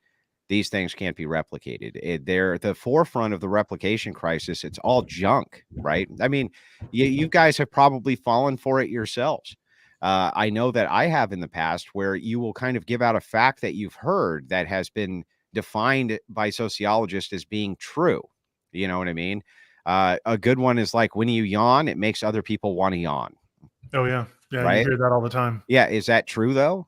These things can't be replicated. They're at the forefront of the replication crisis. It's all junk, right? I mean, you guys have probably fallen for it yourselves. I know that I have in the past, where you will kind of give out a fact that you've heard that has been defined by sociologists as being true. You know what I mean? A good one is like, when you yawn, it makes other people want to yawn. Oh, yeah. Yeah, right? You hear that all the time. Yeah, is that true, though?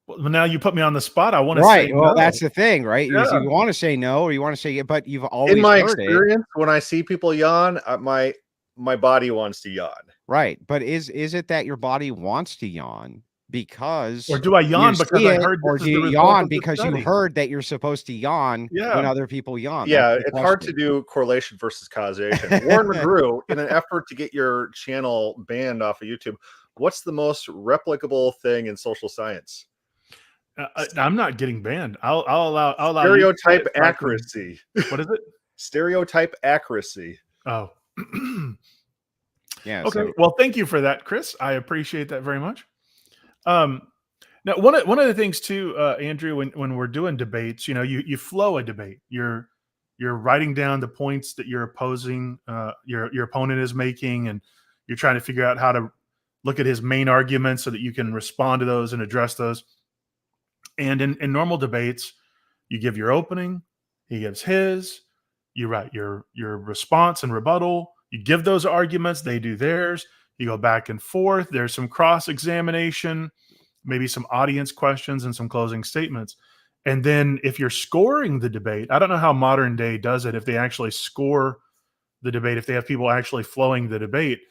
Well, now you put me on the spot. I want to say no. Well, that's the thing, right? Yeah. You want to say no, or you want to say, but you've always in my heard experience, when I see people yawn, my body wants to yawn. Right. But is it that your body wants to yawn because Or do I yawn you because see I it, heard or this do is the you result yawn of the because you study? heard that you're supposed to yawn Yeah. when other people yawn? Yeah, That's the it's hard to question. do correlation versus causation. Warren McGrew, in an effort to get your channel banned off of YouTube, what's the most replicable thing in social science? I'm not getting banned. I'll allow you to say Stereotype it so I can- accuracy. What is it? Stereotype accuracy. Oh. Yeah. Okay. So Well, thank you for that, Chris. I appreciate that very much. Now, one of the things too, Andrew, when we're doing debates, you flow a debate. You're writing down the points that your opponent is making, and you're trying to figure out how to look at his main arguments so that you can respond to those and address those. And in normal debates, you give your opening, he gives his, you write your response and rebuttal, you give those arguments, they do theirs, you go back and forth, there's some cross-examination, maybe some audience questions and some closing statements. And then if you're scoring the debate, I don't know how modern day does it, if they actually score the debate, if they have people actually flowing the debate.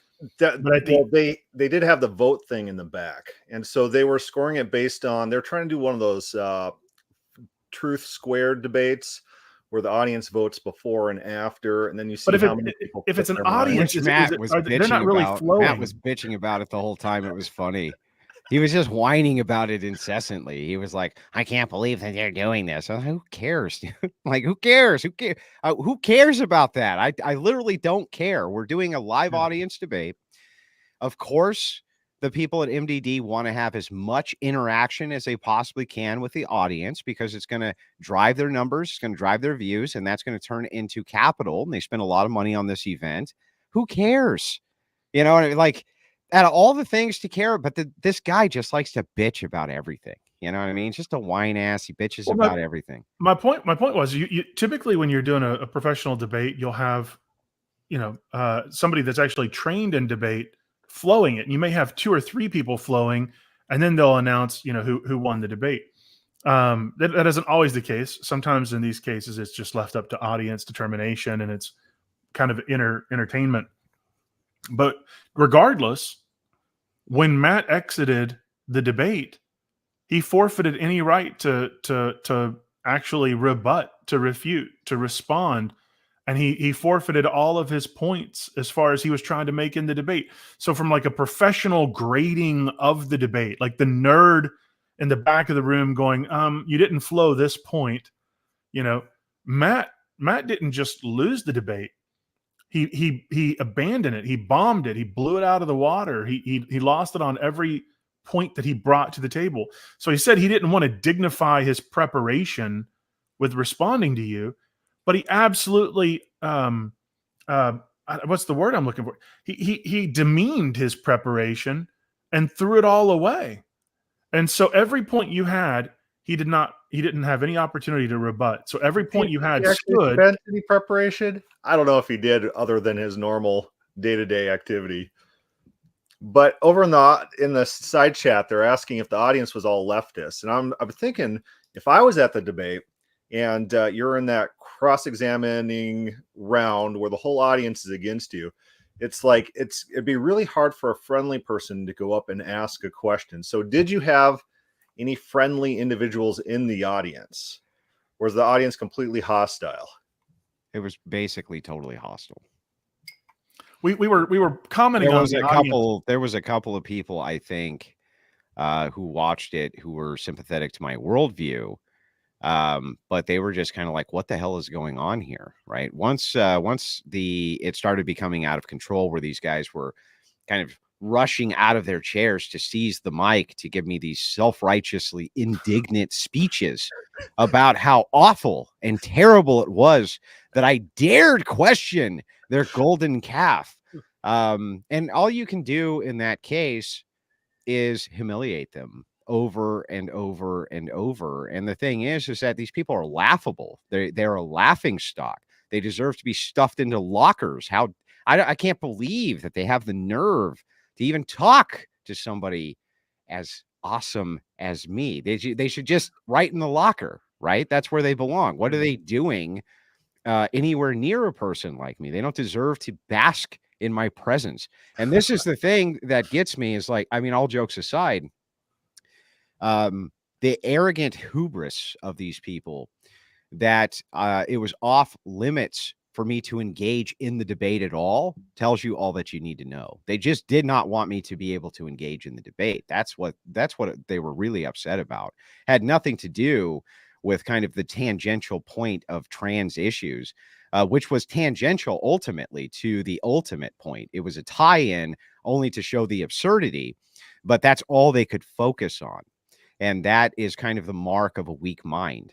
Well, they did have the vote thing in the back, and so they were scoring it based on, they're trying to do one of those truth squared debates where the audience votes before and after, and then you see But how many people. if it's an put their mind. audience, which Matt was they're bitching not really about. flowing. Matt was bitching about it the whole time. It was funny. He was just whining about it incessantly. He was like, "I can't believe that they're doing this." I was like, who cares, dude? Like, who cares? Who cares about that? I literally don't care. We're doing a live audience debate. Of course, the people at MDD want to have as much interaction as they possibly can with the audience because it's going to drive their numbers, it's going to drive their views, and that's going to turn into capital. And they spend a lot of money on this event. Who cares? You know, like, out of all the things to care about, this guy just likes to bitch about everything. You know what I mean? Just a whine ass. He bitches about everything. My point was, you typically, when you're doing a professional debate, you'll have, somebody that's actually trained in debate flowing it. And you may have 2 or 3 people flowing, and then they'll announce, who won the debate. That isn't always the case. Sometimes in these cases, it's just left up to audience determination, and it's kind of entertainment. But regardless, when Matt exited the debate, he forfeited any right to actually rebut, to refute, to respond. And he forfeited all of his points as far as he was trying to make in the debate. So from like a professional grading of the debate, like the nerd in the back of the room going, you didn't flow this point. Matt didn't just lose the debate. He abandoned it. He bombed it. He blew it out of the water. He lost it on every point that he brought to the table. So he said he didn't want to dignify his preparation with responding to you, but he absolutely what's the word I'm looking for? He demeaned his preparation and threw it all away. And so every point you had, he didn't have any opportunity to rebut. So every point you had stood. Any preparation? I don't know if he did, other than his normal day-to-day activity. But over in the side chat, they're asking if the audience was all leftists, and I'm thinking, if I was at the debate and you're in that cross-examining round where the whole audience is against you, it'd be really hard for a friendly person to go up and ask a question. So did you have any friendly individuals in the audience? Or was the audience completely hostile? It was basically totally hostile. We were commenting on the audience. There was a couple of people, I think, who watched it who were sympathetic to my worldview. But they were just kind of like, what the hell is going on here? Right. Once it started becoming out of control, where these guys were kind of rushing out of their chairs to seize the mic to give me these self-righteously indignant speeches about how awful and terrible it was that I dared question their golden calf. And all you can do in that case is humiliate them over and over and over. And the thing is that these people are laughable. They're a laughing stock. They deserve to be stuffed into lockers. I can't believe that they have the nerve to even talk to somebody as awesome as me. They should just write in the locker, right? That's where they belong. What are they doing anywhere near a person like me? They don't deserve to bask in my presence. And this is the thing that gets me, is like, I mean, all jokes aside, The arrogant hubris of these people that it was off limits for me to engage in the debate at all tells you all that you need to know. They just did not want me to be able to engage in the debate. That's what they were really upset about. Had nothing to do with kind of the tangential point of trans issues, which was tangential ultimately to the ultimate point. It was a tie-in only to show the absurdity, but that's all they could focus on. And that is kind of the mark of a weak mind.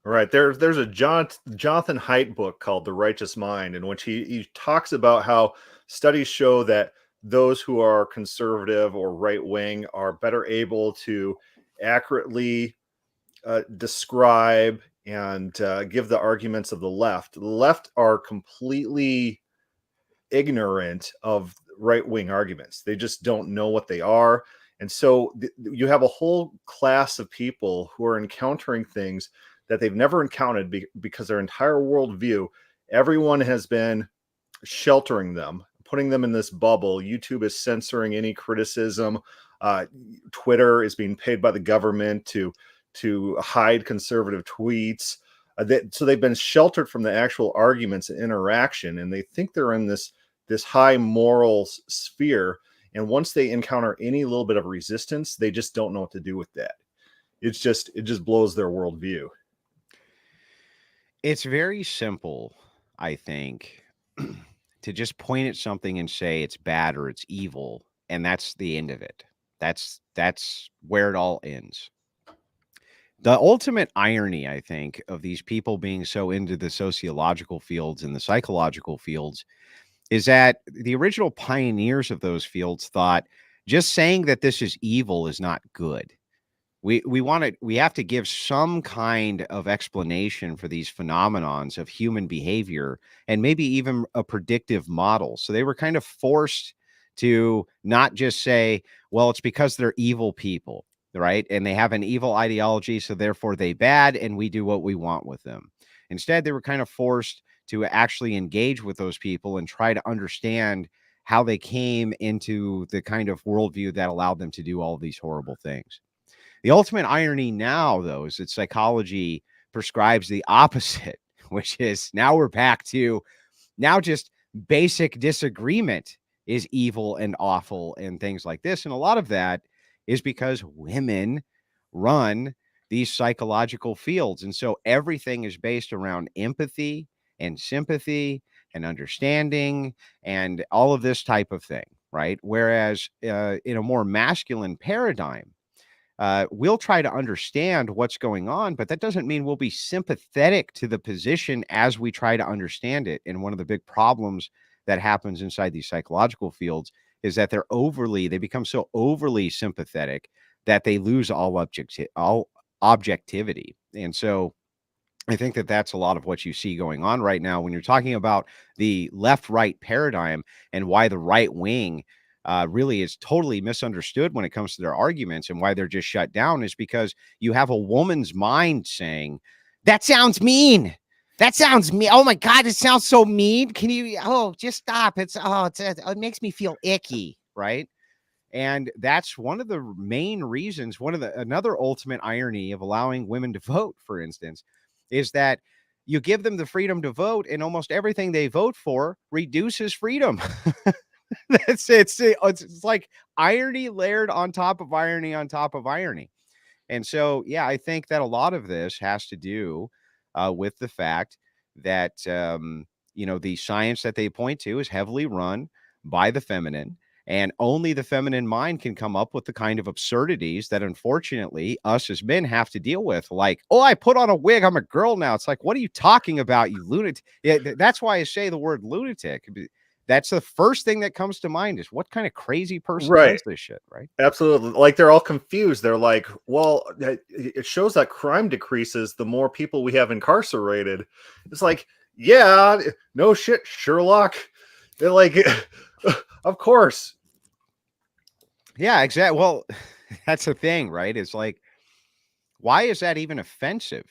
Right. There's a Jonathan Haidt book called The Righteous Mind, in which he talks about how studies show that those who are conservative or right wing are better able to accurately describe and give the arguments of the left. The left are completely ignorant of right wing arguments. They just don't know what they are. And so you have a whole class of people who are encountering things that they've never encountered because their entire worldview, everyone has been sheltering them, putting them in this bubble. YouTube is censoring any criticism. Twitter is being paid by the government to hide conservative tweets. So they've been sheltered from the actual arguments and interaction, and they think they're in this high moral sphere. And once they encounter any little bit of resistance, they just don't know what to do with that. It just blows their worldview. It's very simple, I think, to just point at something and say it's bad or it's evil, and that's the end of it. That's where it all ends. The ultimate irony, I think, of these people being so into the sociological fields and the psychological fields is that the original pioneers of those fields thought just saying that this is evil is not good. We have to give some kind of explanation for these phenomenons of human behavior and maybe even a predictive model. So they were kind of forced to not just say, well, it's because they're evil people, right? And they have an evil ideology, so therefore they bad, and we do what we want with them. Instead, they were kind of forced to actually engage with those people and try to understand how they came into the kind of worldview that allowed them to do all these horrible things. The ultimate irony now, though, is that psychology prescribes the opposite, which is now we're back to now just basic disagreement is evil and awful and things like this. And a lot of that is because women run these psychological fields. And so everything is based around empathy and sympathy and understanding and all of this type of thing, right? Whereas in a more masculine paradigm, we'll try to understand what's going on, but that doesn't mean we'll be sympathetic to the position as we try to understand it. And one of the big problems that happens inside these psychological fields is that they become so overly sympathetic that they lose all objectivity. And so I think that that's a lot of what you see going on right now when you're talking about the left-right paradigm and why the right wing really is totally misunderstood when it comes to their arguments, and why they're just shut down is because you have a woman's mind saying, that sounds mean. That sounds mean. Oh my God, it sounds so mean. Can you, just stop. It makes me feel icky. Right. And that's one of the main reasons, another ultimate irony of allowing women to vote, for instance, is that you give them the freedom to vote and almost everything they vote for reduces freedom. It's like irony layered on top of irony on top of irony. And so, yeah, I think that a lot of this has to do with the fact that, the science that they point to is heavily run by the feminine, and only the feminine mind can come up with the kind of absurdities that, unfortunately, us as men have to deal with. Like, I put on a wig, I'm a girl now. It's like, what are you talking about, you lunatic? Yeah, that's why I say the word lunatic. That's the first thing that comes to mind is what kind of crazy person does this shit, right? Absolutely. Like, they're all confused. They're like, well, it shows that crime decreases the more people we have incarcerated. It's like, yeah, no shit, Sherlock. They're like, of course. Yeah, exactly. Well, that's the thing, right? It's like, why is that even offensive?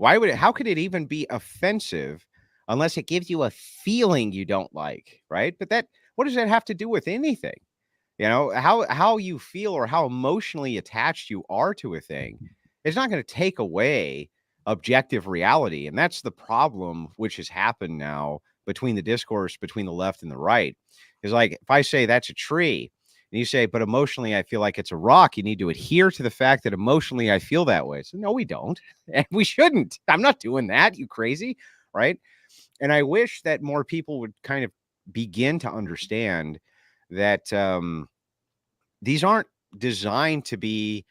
How could it even be offensive unless it gives you a feeling you don't like, right? But what does that have to do with anything? You know, how you feel or how emotionally attached you are to a thing, it's not going to take away objective reality. And that's the problem which has happened now between the discourse between the left and the right. Is like, if I say that's a tree and you say, but emotionally I feel like it's a rock, you need to adhere to the fact that emotionally I feel that way. So no, we don't. And we shouldn't. I'm not doing that. You crazy, right? And I wish that more people would kind of begin to understand that these aren't designed to be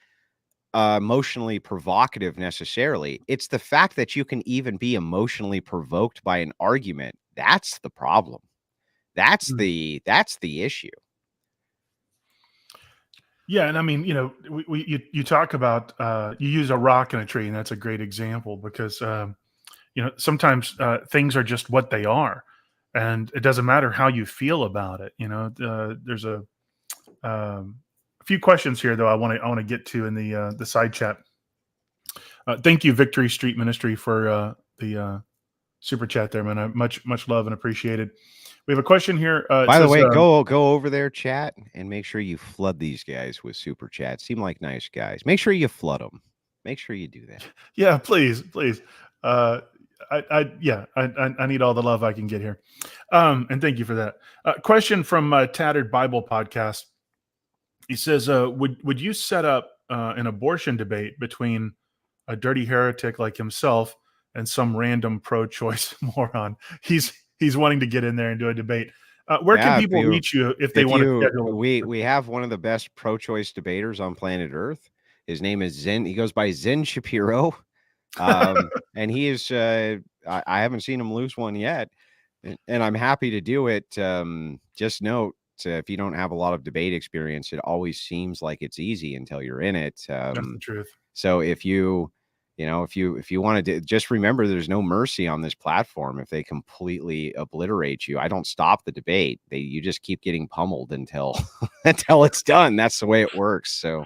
emotionally provocative necessarily. It's the fact that you can even be emotionally provoked by an argument. That's the problem. That's the issue. Yeah, and I mean, you know, you talk about you use a rock and a tree, and that's a great example because you know, sometimes things are just what they are, and it doesn't matter how you feel about it. You know, there's a few questions here though I want to get to in the side chat. Thank you, Victory Street Ministry, for the super chat there, man. Much love and appreciated. We have a question here. By the way, go over there, chat, and make sure you flood these guys with super chats. Seem like nice guys. Make sure you flood them. Make sure you do that. Yeah, please. I need all the love I can get here. And thank you for that. Question from Tattered Bible Podcast. He says, would you set up an abortion debate between a dirty heretic like himself and some random pro-choice moron? He's wanting to get in there and do a debate. Where can people reach you if they want to schedule? We have one of the best pro-choice debaters on planet Earth. His name is Zen. He goes by Zen Shapiro. And he is, I haven't seen him lose one yet, and I'm happy to do it. Just note, if you don't have a lot of debate experience, it always seems like it's easy until you're in it. That's the truth. So if you want to just remember, there's no mercy on this platform. If they completely obliterate you, I don't stop the debate. You just keep getting pummeled until it's done. That's the way it works. So,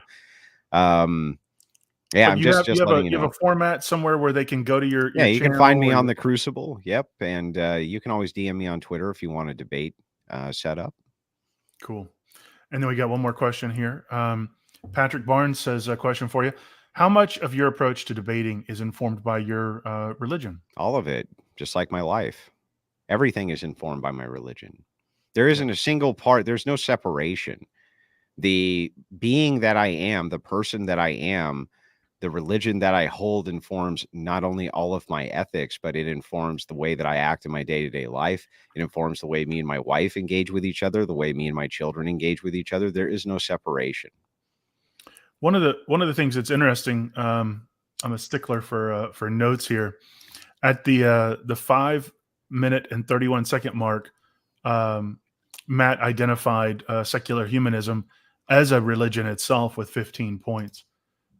yeah, I'm just letting you know. You have a format somewhere where they can go to your you can find me on the Crucible. Yep. And you can always DM me on Twitter if you want a debate set up. Cool. And then we got one more question here. Patrick Barnes says a question for you. How much of your approach to debating is informed by your religion? All of it, just like my life. Everything is informed by my religion. There isn't a single part. There's no separation. The being that I am, the person that I am, the religion that I hold informs not only all of my ethics, but it informs the way that I act in my day-to-day life. It informs the way me and my wife engage with each other, the way me and my children engage with each other. There is no separation. One of the things that's interesting, I'm a stickler for notes here. At the 5 minute and 31 second mark, Matt identified secular humanism as a religion itself with 15 points.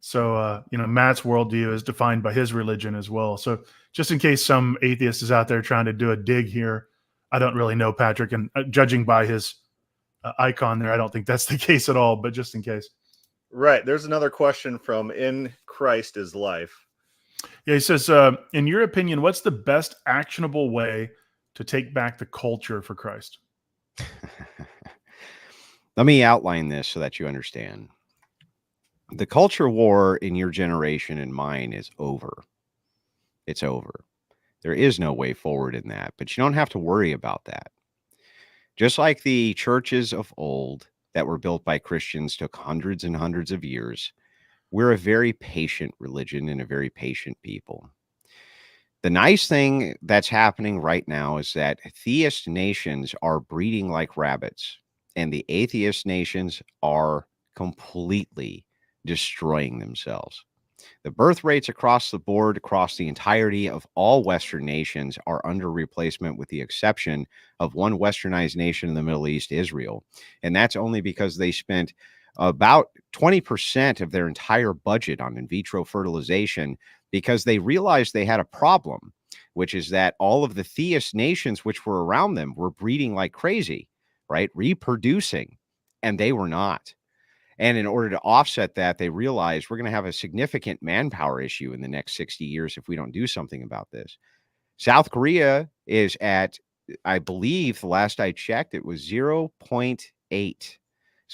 So, Matt's worldview is defined by his religion as well. So just in case some atheist is out there trying to do a dig here, I don't really know Patrick, and judging by his icon there, I don't think that's the case at all, but just in case. Right. There's another question from In Christ is Life. Yeah, he says, in your opinion, what's the best actionable way to take back the culture for Christ? Let me outline this so that you understand. The culture war in your generation and mine is over. It's over. There is no way forward in that, but you don't have to worry about that. Just like the churches of old that were built by Christians took hundreds and hundreds of years, we're a very patient religion and a very patient people. The nice thing that's happening right now is that theist nations are breeding like rabbits, and the atheist nations are completely destroying themselves. The birth rates across the board, across the entirety of all Western nations, are under replacement with the exception of one westernized nation in the Middle East, Israel. And that's only because they spent about 20% of their entire budget on in vitro fertilization because they realized they had a problem, which is that all of the theist nations which were around them were breeding like crazy, right? Reproducing, and they were not. And in order to offset that, they realized we're going to have a significant manpower issue in the next 60 years if we don't do something about this. South Korea is at, I believe, the last I checked, it was 0.8.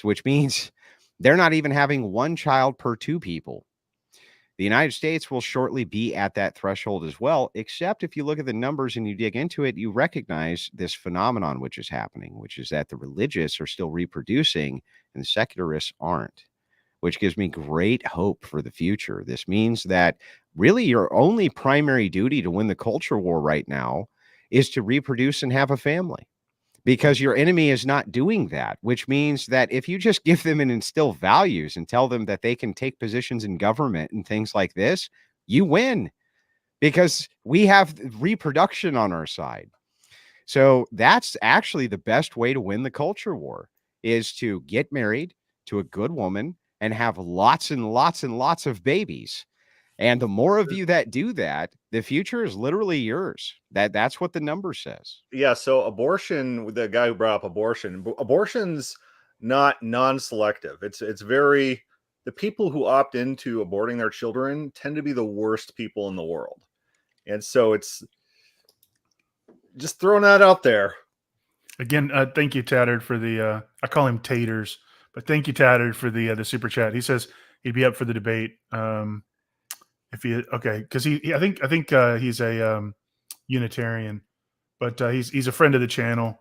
So which means they're not even having one child per two people. The United States will shortly be at that threshold as well, except if you look at the numbers and you dig into it, you recognize this phenomenon which is happening, which is that the religious are still reproducing and the secularists aren't, which gives me great hope for the future. This means that really your only primary duty to win the culture war right now is to reproduce and have a family, because your enemy is not doing that, which means that if you just give them and instill values and tell them that they can take positions in government and things like this, you win, because we have reproduction on our side. So that's actually the best way to win the culture war, is to get married to a good woman and have lots and lots and lots of babies. And the more of you that do that, the future is literally yours. That's what the number says. Yeah. So abortion, the guy who brought up abortion's not non-selective. It's very, the people who opt into aborting their children tend to be the worst people in the world. And so it's just throwing that out there. Again, thank you, Tattered, for the I call him Taters, but thank you, Tattered, for the super chat. He says he'd be up for the debate. If he because I think he's a Unitarian, but he's a friend of the channel.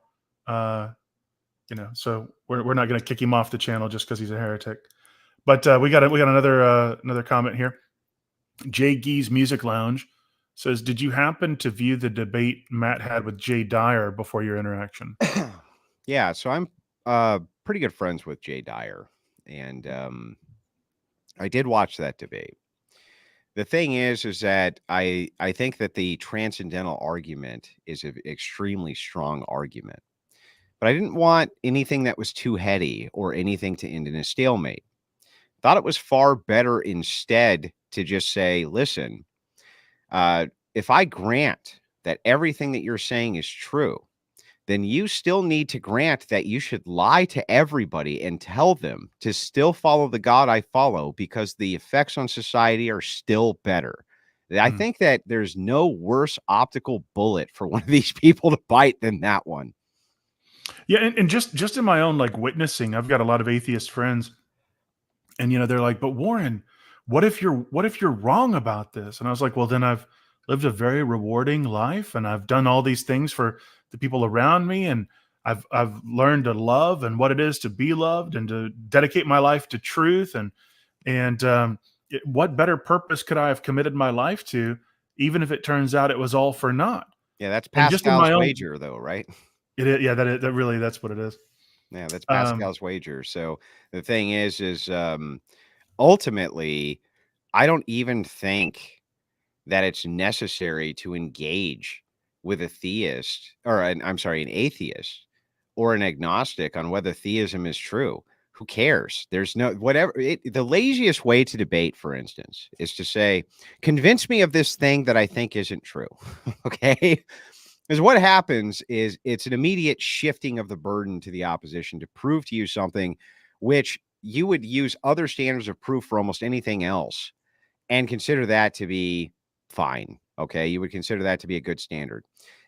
So we're not going to kick him off the channel just because he's a heretic. But we got another comment here. Jay Gee's Music Lounge says, "Did you happen to view the debate Matt had with Jay Dyer before your interaction?" Yeah, so I'm pretty good friends with Jay Dyer, and I did watch that debate. The thing is that I think that the transcendental argument is an extremely strong argument, but I didn't want anything that was too heady or anything to end in a stalemate. Thought it was far better instead to just say, listen, if I grant that everything that you're saying is true, then you still need to grant that you should lie to everybody and tell them to still follow the God I follow, because the effects on society are still better. I think that there's no worse optical bullet for one of these people to bite than that one. Yeah, and just in my own witnessing, I've got a lot of atheist friends, and they're like, "But Warren, what if you're wrong about this?" And I was like, "Well, then I've lived a very rewarding life, and I've done all these things for the people around me, and I've learned to love and what it is to be loved, and to dedicate my life to truth, and what better purpose could I have committed my life to, even if it turns out it was all for naught?" Yeah, that's And just in my Pascal's own wager, though, right? It is, yeah, that really, that's what it is. Yeah, that's Pascal's wager. So the thing is ultimately, I don't even think that it's necessary to engage with a theist, or an atheist or an agnostic on whether theism is true. Who cares? There's no whatever. The laziest way to debate, for instance, is to say, convince me of this thing that I think isn't true. Okay. Because what happens is it's an immediate shifting of the burden to the opposition to prove to you something which you would use other standards of proof for almost anything else and consider that to be fine. Okay. You would consider that to be a good standard.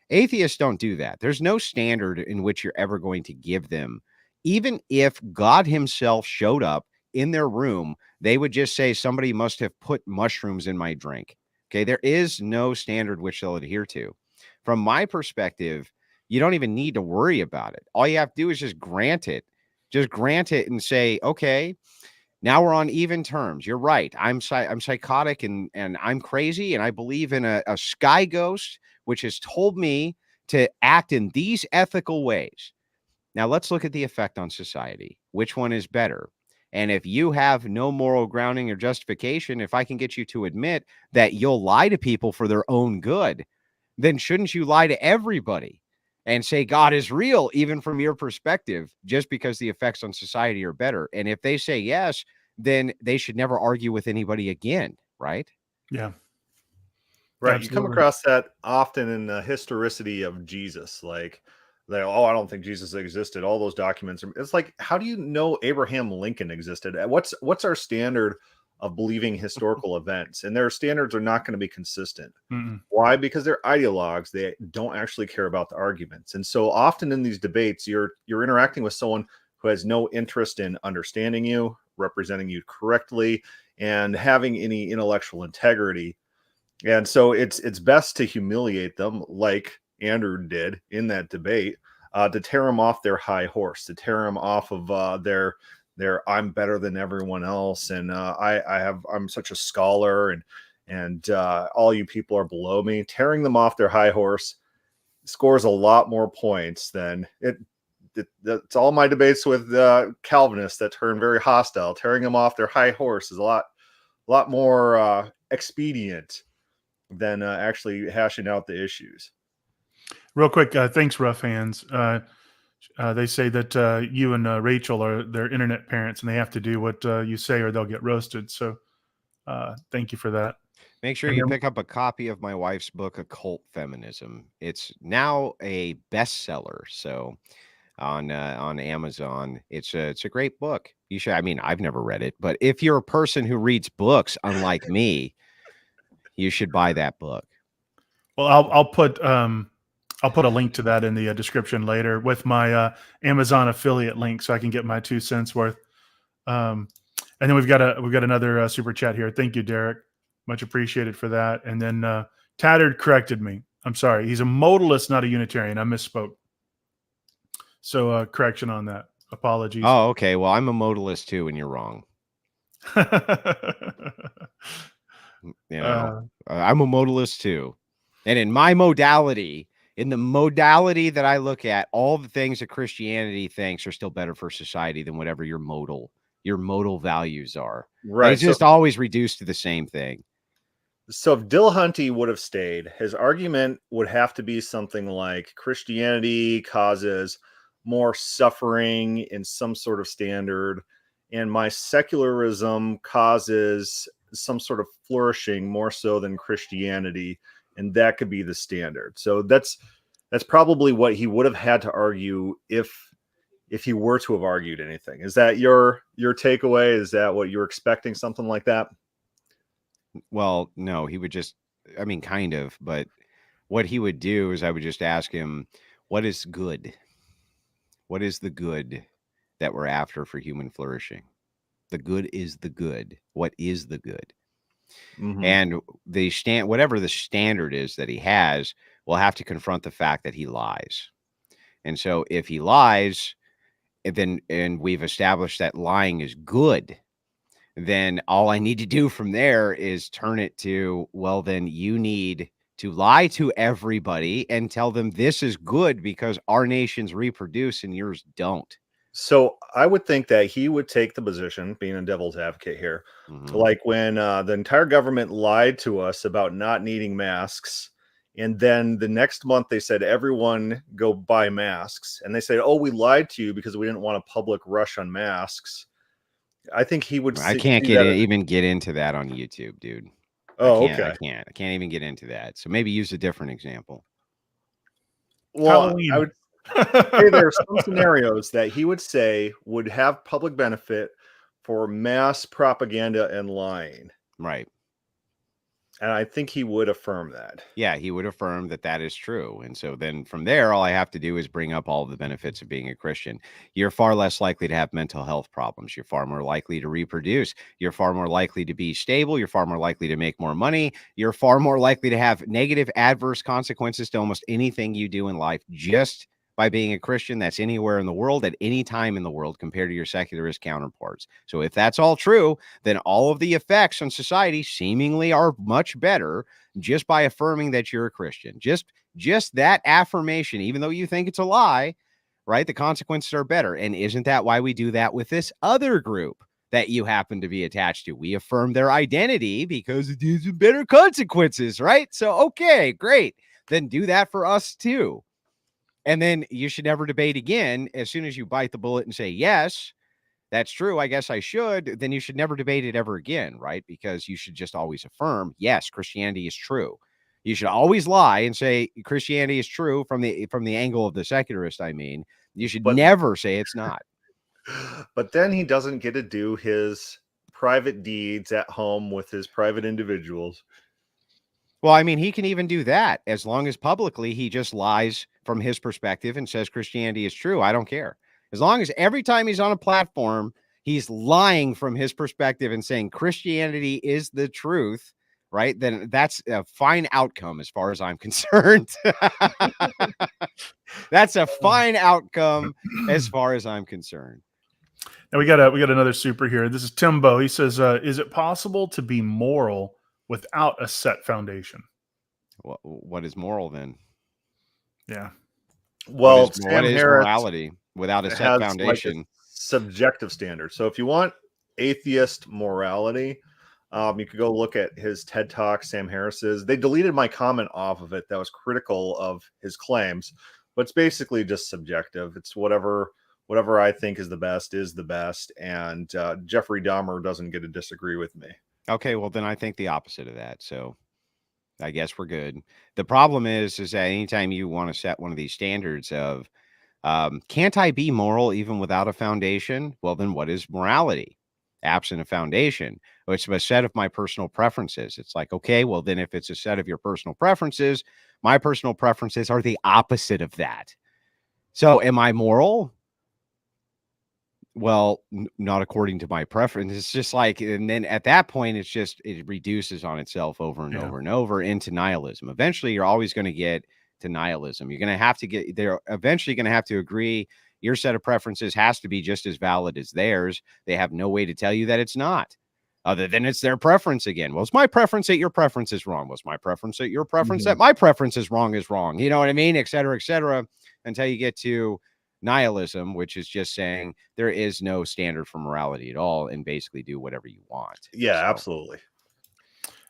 Atheists don't do that. There's no standard in which you're ever going to give them. Even if God himself showed up in their room, they would just say, somebody must have put mushrooms in my drink. Okay. There is no standard which they'll adhere to. From my perspective, you don't even need to worry about it. All you have to do is just grant it. Just grant it and say, okay, now we're on even terms. You're right. I'm psychotic and I'm crazy, and I believe in a sky ghost, which has told me to act in these ethical ways. Now let's look at the effect on society. Which one is better? And if you have no moral grounding or justification, if I can get you to admit that you'll lie to people for their own good, then shouldn't you lie to everybody and say God is real, even from your perspective, just because the effects on society are better? And if they say yes, then they should never argue with anybody again, right? Yeah. Right. Absolutely. You come across that often in the historicity of Jesus. Like, oh, I don't think Jesus existed. All those documents. It's like, how do you know Abraham Lincoln existed? What's our standard of believing historical events? And their standards are not going to be consistent. Why? Because they're ideologues. They don't actually care about the arguments. And so often in these debates, you're interacting with someone who has no interest in understanding you, representing you correctly, and having any intellectual integrity. And so it's best to humiliate them, like Andrew did in that debate, to tear them off their high horse, to tear them off of their I'm better than everyone else, and I'm such a scholar, and all you people are below me. Tearing them off their high horse scores a lot more points than that's all my debates with Calvinists that turn very hostile. Tearing them off their high horse is a lot more expedient than actually hashing out the issues. Real quick, thanks, Rough Hands. They say that you and Rachel are their internet parents, and they have to do what you say or they'll get roasted. So thank you for that. Make sure you pick up a copy of my wife's book, Occult Feminism. It's now a bestseller. So on Amazon, it's a great book. You should. I mean, I've never read it, but if you're a person who reads books, unlike me, you should buy that book. Well, I'll put a link to that in the description later with my Amazon affiliate link, so I can get my 2 cents worth. And then we've got another super chat here. Thank you, Derek. Much appreciated for that. And then Tattered corrected me. I'm sorry. He's a modalist, not a Unitarian. I misspoke. So correction on that. Apologies. Oh, okay. Well, I'm a modalist too, and you're wrong. I'm a modalist too. And in my modality, in the modality that I look at, all the things that Christianity thinks are still better for society than whatever your modal values are. Right. And it's just always reduced to the same thing. So if Dillahunty would have stayed, his argument would have to be something like Christianity causes more suffering in some sort of standard, and my secularism causes some sort of flourishing more so than Christianity, and that could be the standard. So that's probably what he would have had to argue if he were to have argued anything. Is that your takeaway? Is that what you're expecting, something like that? Well, no, he would just, I mean, kind of, but what he would do is I would just ask him, what is good? What is the good that we're after for human flourishing? The good is the good. What is the good? Mm-hmm. And whatever the standard is that he has, will have to confront the fact that he lies. And so if he lies, and we've established that lying is good, then all I need to do from there is turn it to, well, then you need to lie to everybody and tell them this is good because our nations reproduce and yours don't. So I would think that he would take the position, being a devil's advocate here, like when the entire government lied to us about not needing masks, and then the next month they said, everyone go buy masks. And they said, oh, we lied to you because we didn't want a public rush on masks. I think he would. I can't even get into that on YouTube, dude. Oh, okay. I can't even get into that. So maybe use a different example. Well, Halloween. I would say there are some scenarios that he would say would have public benefit for mass propaganda and lying. Right. And I think he would affirm that. Yeah, he would affirm that that is true. And so then from there, all I have to do is bring up all of the benefits of being a Christian. You're far less likely to have mental health problems. You're far more likely to reproduce. You're far more likely to be stable. You're far more likely to make more money. You're far more likely to have negative adverse consequences to almost anything you do in life just by being a Christian that's anywhere in the world at any time in the world compared to your secularist counterparts. So if that's all true, then all of the effects on society seemingly are much better just by affirming that you're a Christian. Just that affirmation, even though you think it's a lie, right? The consequences are better. And isn't that why we do that with this other group that you happen to be attached to? We affirm their identity because it gives better consequences, right? So, okay, great. Then do that for us too. And then you should never debate again. As soon as you bite the bullet and say, yes, that's true, I guess I should, then you should never debate it ever again, right? Because you should just always affirm, yes, Christianity is true. You should always lie and say Christianity is true from the angle of the secularist. I mean, you should never say it's not. But then he doesn't get to do his private deeds at home with his private individuals. Well, I mean, he can even do that as long as publicly he just lies from his perspective and says Christianity is true. I don't care. As long as every time he's on a platform, he's lying from his perspective and saying Christianity is the truth, right? Then that's a fine outcome as far as I'm concerned. That's a fine outcome as far as I'm concerned. Now we got another super here. This is Timbo. He says, is it possible to be moral without a set foundation? What is moral then? Yeah. Well, what is morality without a set foundation? Like a subjective standard. So if you want atheist morality, you could go look at his TED Talk, Sam Harris's. They deleted my comment off of it that was critical of his claims, but it's basically just subjective. It's whatever I think is the best, and Jeffrey Dahmer doesn't get to disagree with me. Okay, well then I think the opposite of that. So I guess we're good. The problem is that anytime you want to set one of these standards of can't I be moral even without a foundation? Well, then what is morality? Absent a foundation, it's a set of my personal preferences. It's like, okay, well, then if it's a set of your personal preferences, my personal preferences are the opposite of that. So am I moral? Well, not according to my preference. It's just like, and then at that point, it reduces on itself over and over and over into nihilism. Eventually, you're always going to get to nihilism. You're going to have to get, they're eventually going to have to agree your set of preferences has to be just as valid as theirs. They have no way to tell you that it's not, other than it's their preference again. Well, it's my preference that your preference is wrong. Well, it's my preference that your preference that my preference is wrong. You know what I mean? Et cetera, until you get to nihilism, which is just saying there is no standard for morality at all and basically do whatever you want. Yeah, absolutely.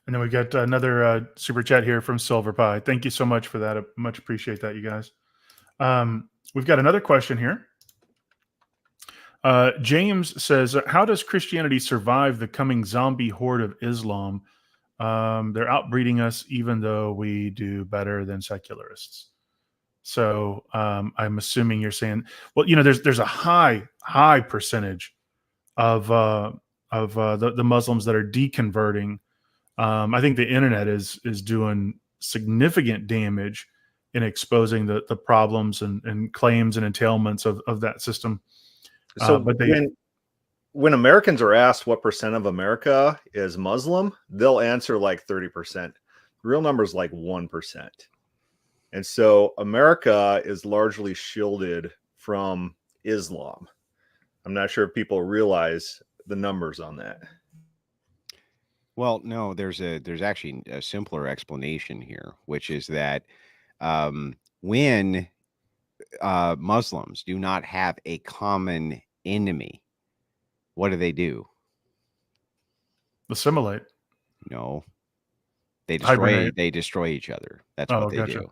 And then we got another super chat here from Silver Pie. Thank you so much for that. I much appreciate that, you guys. We've got another question here. James says, how does Christianity survive the coming zombie horde of Islam? They're outbreeding us even though we do better than secularists. So I'm assuming you're saying, well, there's a high percentage of the Muslims that are deconverting. I think the internet is doing significant damage in exposing the problems and claims and entailments of that system. So when Americans are asked what percent of America is Muslim, they'll answer like 30%. Real numbers like 1%. And so America is largely shielded from Islam. I'm not sure if people realize the numbers on that. Well, no, there's actually a simpler explanation here, which is that when Muslims do not have a common enemy, what do? Assimilate. No, they destroy each other. That's what they do.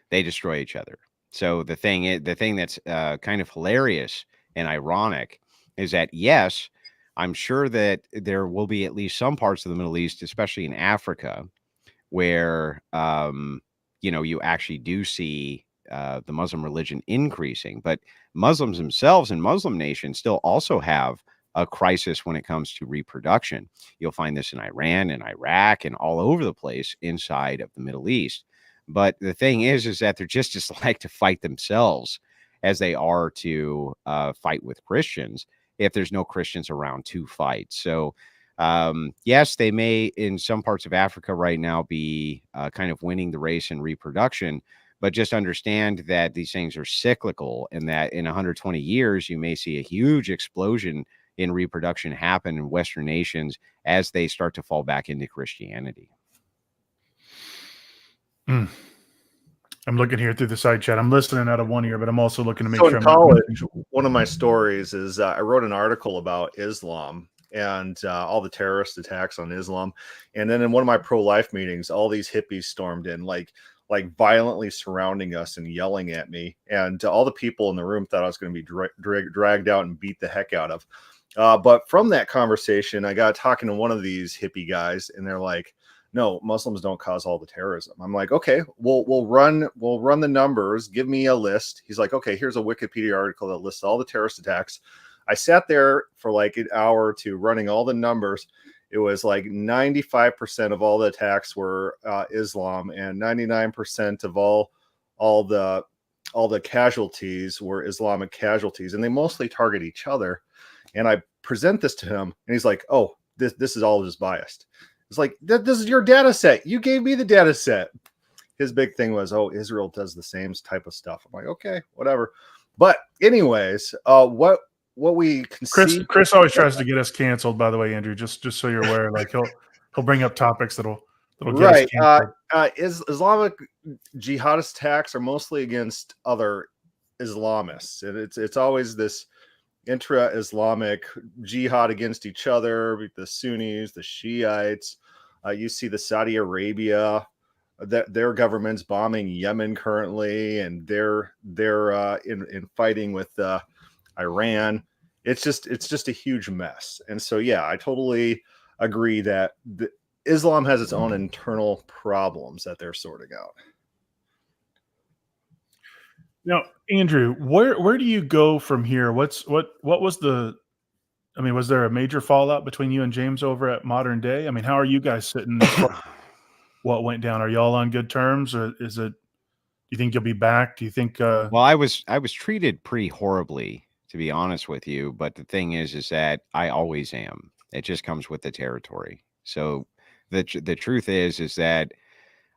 They destroy each other. So the thing that's kind of hilarious and ironic is that, yes, I'm sure that there will be at least some parts of the Middle East, especially in Africa, where, you actually do see the Muslim religion increasing. But Muslims themselves and Muslim nations still also have a crisis when it comes to reproduction. You'll find this in Iran and Iraq and all over the place inside of the Middle East. But the thing is that they're just as like to fight themselves as they are to fight with Christians if there's no Christians around to fight. So, yes, they may in some parts of Africa right now be kind of winning the race in reproduction, but just understand that these things are cyclical and that in 120 years, you may see a huge explosion in reproduction happen in Western nations as they start to fall back into Christianity. I'm looking here through the side chat. I'm listening out of one ear, but I'm also looking to make sure. In college, one of my stories is I wrote an article about Islam and all the terrorist attacks on Islam. And then in one of my pro-life meetings, all these hippies stormed in, like violently surrounding us and yelling at me. And all the people in the room thought I was going to be dragged out and beat the heck out of. But from that conversation, I got talking to one of these hippie guys, and they're like, no, Muslims don't cause all the terrorism. I'm like, okay, we'll run the numbers. Give me a list. He's like, okay, here's a Wikipedia article that lists all the terrorist attacks. I sat there for like an hour or two running all the numbers. It was like 95% of all the attacks were Islam, and 99% of all all the casualties were Islamic casualties, and they mostly target each other. And I present this to him, and he's like, "Oh, this is all just biased." It's like, this is your data set. You gave me the data set. His big thing was, "Oh, Israel does the same type of stuff." I'm like, okay, whatever. But anyways, what we can see. Chris always tries to get us canceled, by the way, Andrew, just so you're aware. Like he'll bring up topics that'll get us canceled. Islamic jihadist attacks are mostly against other Islamists, and it's always this intra-Islamic jihad against each other, the Sunnis, the Shiites. You see the Saudi Arabia, that their government's bombing Yemen currently, and they're in fighting with Iran. It's just a huge mess. And so, yeah, I totally agree that Islam has its own internal problems that they're sorting out. Now, Andrew, where do you go from here? What was was there a major fallout between you and James over at Modern Day? I mean, how are you guys sitting? What went down? Are y'all on good terms, or is it? Do you think you'll be back? Do you think? Well, I was treated pretty horribly, to be honest with you. But the thing is that I always am. It just comes with the territory. So the truth is that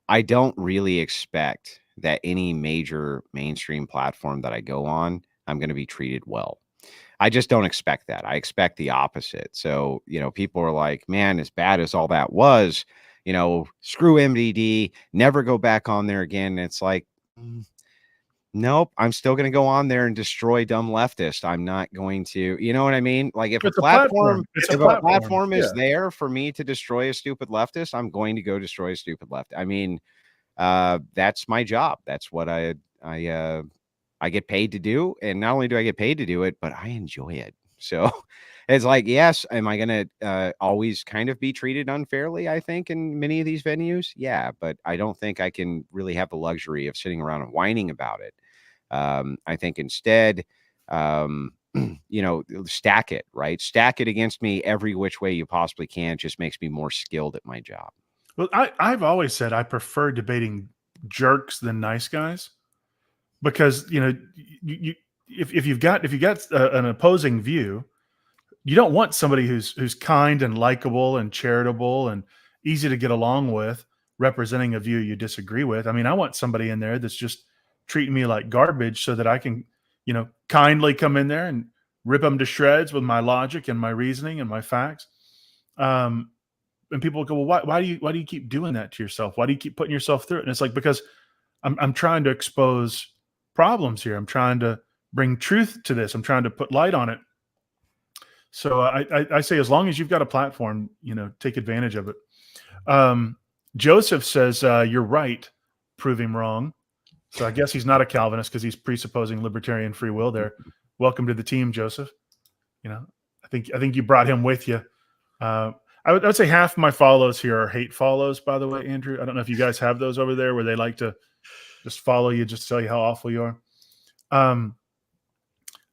I don't really expect that any major mainstream platform that I go on, I'm going to be treated well. I just don't expect that. I expect the opposite. So, people are like, man, as bad as all that was, screw MDD, never go back on there again. And it's like, nope, I'm still going to go on there and destroy dumb leftists. I'm not going to, you know what I mean? Like if a platform is there for me to destroy a stupid leftist, I'm going to go destroy a stupid left. I mean, that's my job. That's what I get paid to do. And not only do I get paid to do it, but I enjoy it. So it's like, yes, am I going to always kind of be treated unfairly, I think, in many of these venues? Yeah, but I don't think I can really have the luxury of sitting around and whining about it. I think instead, stack it, right? Stack it against me every which way you possibly can. Just makes me more skilled at my job. Well, I've always said I prefer debating jerks than nice guys, because if you've got an opposing view, you don't want somebody who's kind and likable and charitable and easy to get along with representing a view you disagree with. I mean, I want somebody in there that's just treating me like garbage so that I can, kindly come in there and rip them to shreds with my logic and my reasoning and my facts. And people go, well, why do you keep doing that to yourself? Why do you keep putting yourself through it? And it's like, because I'm trying to expose problems here. I'm trying to bring truth to this. I'm trying to put light on it. So I say, as long as you've got a platform, take advantage of it. Joseph says, you're right, prove him wrong. So I guess he's not a Calvinist because he's presupposing libertarian free will there. Welcome to the team, Joseph. I think you brought him with you. I would say half my follows here are hate follows, by the way, Andrew. I don't know if you guys have those over there where they like to just follow you, just tell you how awful you are.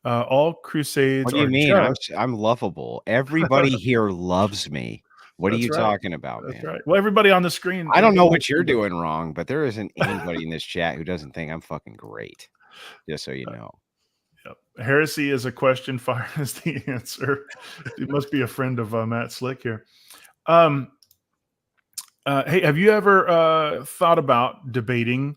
All crusades. What do you mean? I'm lovable. Everybody here loves me. What are you talking about, man? That's right. Well, everybody on the screen. I don't know what you're doing wrong, but there isn't anybody in this chat who doesn't think I'm fucking great. Just so you know. Yep. Heresy is a question, fire is the answer. You must be a friend of Matt Slick here. Hey, have you ever thought about debating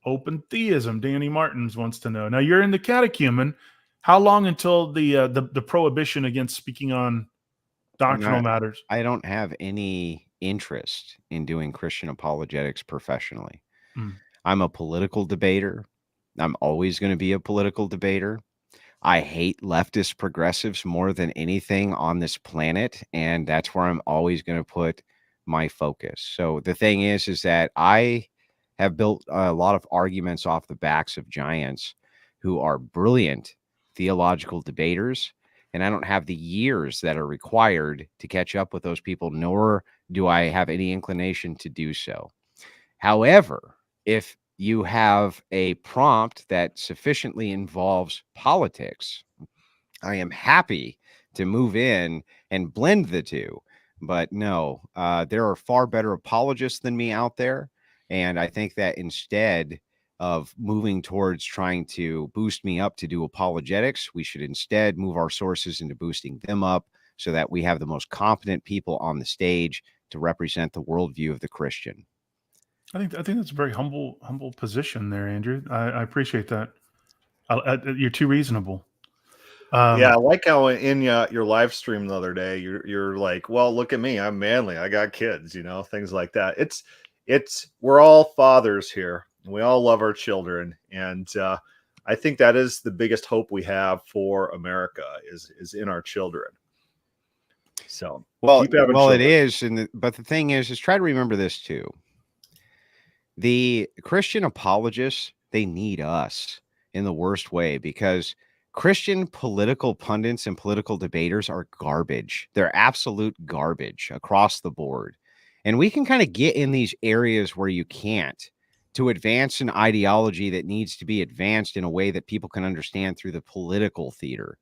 open theism? Danny Martins wants to know. Now, you're in the catechumen. How long until the prohibition against speaking on doctrinal matters? I don't have any interest in doing Christian apologetics professionally. I'm a political debater. I'm always going to be a political debater. I hate leftist progressives more than anything on this planet, and that's where I'm always going to put my focus. So the thing is that I have built a lot of arguments off the backs of giants who are brilliant theological debaters, and I don't have the years that are required to catch up with those people, nor do I have any inclination to do so. However, if you have a prompt that sufficiently involves politics, I am happy to move in and blend the two. But no, there are far better apologists than me out there. And I think that instead of moving towards trying to boost me up to do apologetics. We should instead move our sources into boosting them up so that we have the most competent people on the stage to represent the worldview of the Christian. I think that's a very humble position there, Andrew. I appreciate that. You're too reasonable. Yeah, I like how in your live stream the other day, you're like, well, look at me, I'm manly, I got kids, things like that. It's we're all fathers here. We all love our children, and I think that is the biggest hope we have for America is in our children. So well, children. It is, but the thing is try to remember this too. The Christian apologists, they need us in the worst way, because Christian political pundits and political debaters are garbage. They're absolute garbage across the board. And we can kind of get in these areas where you can't, to advance an ideology that needs to be advanced in a way that people can understand through the political theater.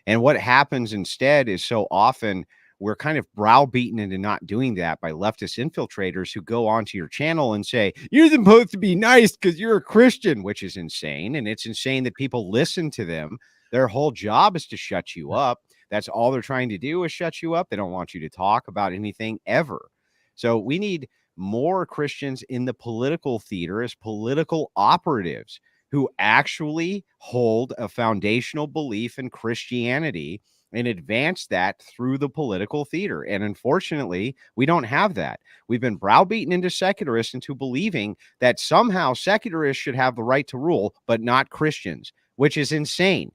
And what happens instead is so often we're kind of browbeaten into not doing that by leftist infiltrators who go onto your channel and say, you're supposed to be nice because you're a Christian, which is insane. And it's insane that people listen to them. Their whole job is to shut you up. That's all they're trying to do, is shut you up. They don't want you to talk about anything ever. So we need more Christians in the political theater as political operatives who actually hold a foundational belief in Christianity and advance that through the political theater. And unfortunately, we don't have that. We've been browbeaten into secularists into believing that somehow secularists should have the right to rule, but not Christians, which is insane.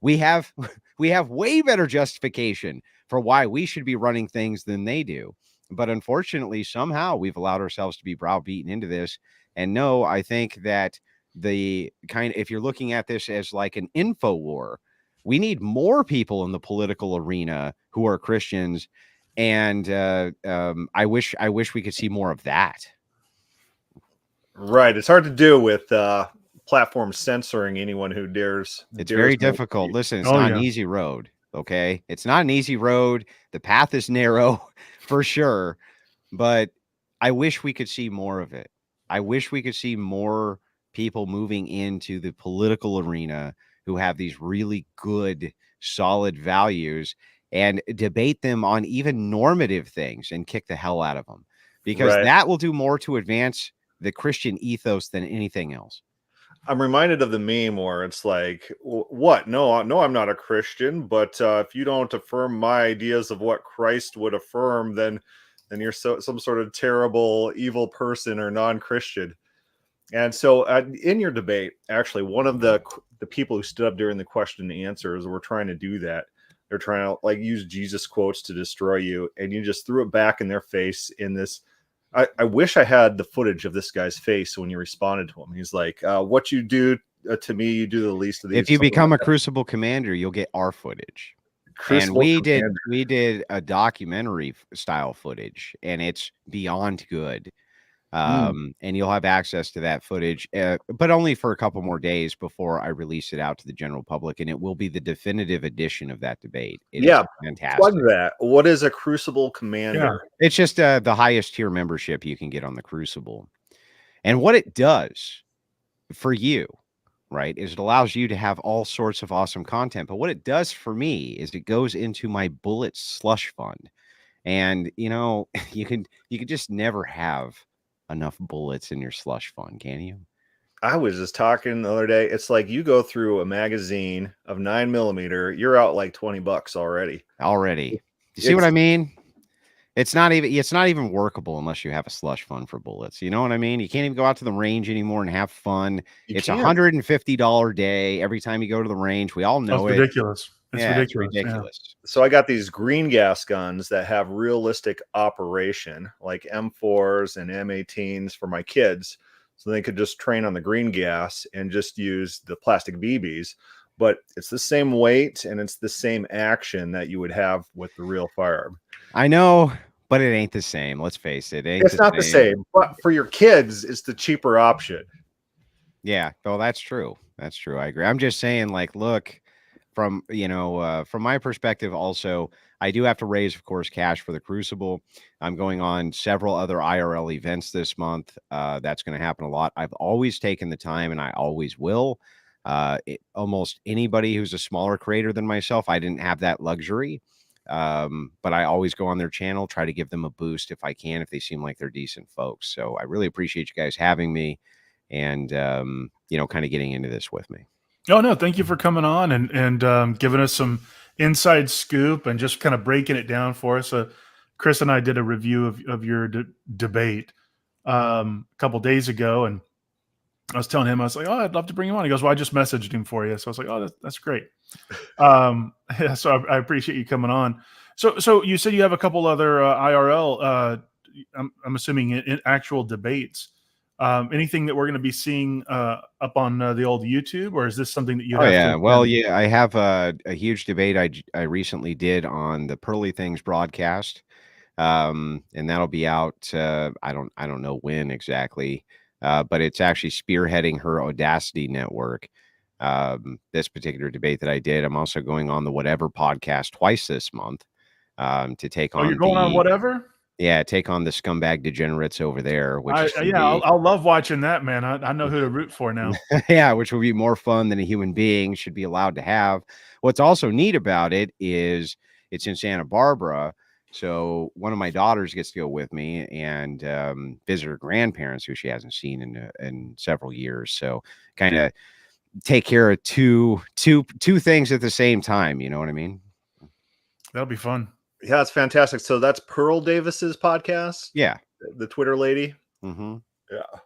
We have way better justification for why we should be running things than they do. But unfortunately, somehow we've allowed ourselves to be browbeaten into this. And no, I think that if you're looking at this as like an info war, we need more people in the political arena who are Christians. And I wish we could see more of that. Right. It's hard to do with platforms censoring anyone who dares. It's very difficult. Listen, it's not an easy road. Okay. It's not an easy road. The path is narrow for sure. But I wish we could see more of it. I wish we could see more people moving into the political arena who have these really good, solid values and debate them on even normative things and kick the hell out of them, because that will do more to advance the Christian ethos than anything else. I'm reminded of the meme where it's like, what? No, I'm not a Christian, but if you don't affirm my ideas of what Christ would affirm, then you're some sort of terrible, evil person or non-Christian. And so in your debate, actually, one of the people who stood up during the question and answers were trying to do that. They're trying to use Jesus quotes to destroy you. And you just threw it back in their face in this. I wish I had the footage of this guy's face when you responded to him. He's like, what you do to me, you do the least of these. If you become a Crucible commander, you'll get our footage. Crucible and we did a documentary style footage, and it's beyond good. And you'll have access to that footage, but only for a couple more days before I release it out to the general public, and it will be the definitive edition of that debate. It is fantastic. Plug that. What is a Crucible commander? Yeah. It's just the highest tier membership you can get on the Crucible. And what it does for you, right, is it allows you to have all sorts of awesome content. But what it does for me is it goes into my bullet slush fund. And, you could just never have enough bullets in your slush fund, can you? I was just talking the other day. It's like you go through a magazine of 9mm, you're out like $20 already. You see what I mean? It's not even workable unless you have a slush fund for bullets. You know what I mean? You can't even go out to the range anymore and have fun. It's $150 day every time you go to the range. We all know That's ridiculous. It's ridiculous. Yeah. So I got these green gas guns that have realistic operation, like M4s and M18s for my kids. So they could just train on the green gas and just use the plastic BBs. But it's the same weight and it's the same action that you would have with the real firearm. I know, but it ain't the same. Let's face it. It's not the same. But for your kids, it's the cheaper option. Yeah. Oh, that's true. I agree. I'm just saying, look, from from my perspective, also, I do have to raise, of course, cash for the Crucible. I'm going on several other IRL events this month. That's going to happen a lot. I've always taken the time, and I always will. Almost anybody who's a smaller creator than myself, I didn't have that luxury. But I always go on their channel, try to give them a boost if I can, if they seem like they're decent folks. So I really appreciate you guys having me and, kind of getting into this with me. Oh, no, thank you for coming on and giving us some inside scoop and just kind of breaking it down for us. Chris and I did a review of your debate a couple days ago, and I was telling him, I was like, oh, I'd love to bring him on. He goes, well, I just messaged him for you. So I was like, oh, that's great. So I appreciate you coming on. So you said you have a couple other IRL, I'm assuming in actual debates. Anything that we're going to be seeing up on the old YouTube, or is this something that you have? Yeah. Well, yeah, I have a huge debate I recently did on the Pearly Things broadcast. And that'll be out. I don't know when exactly. But it's actually spearheading her Audacity network. This particular debate that I did. I'm also going on the Whatever podcast twice this month to take on. You're going on Whatever? Yeah, take on the scumbag degenerates over there. Which I'll love watching that, man. I know who to root for now. Yeah, which will be more fun than a human being should be allowed to have. What's also neat about it is it's in Santa Barbara. So one of my daughters gets to go with me and visit her grandparents, who she hasn't seen in several years. So kind of take care of two things at the same time. You know what I mean? That'll be fun. Yeah, it's fantastic. So that's Pearl Davis's podcast. Yeah, the Twitter lady. Mm-hmm. Yeah.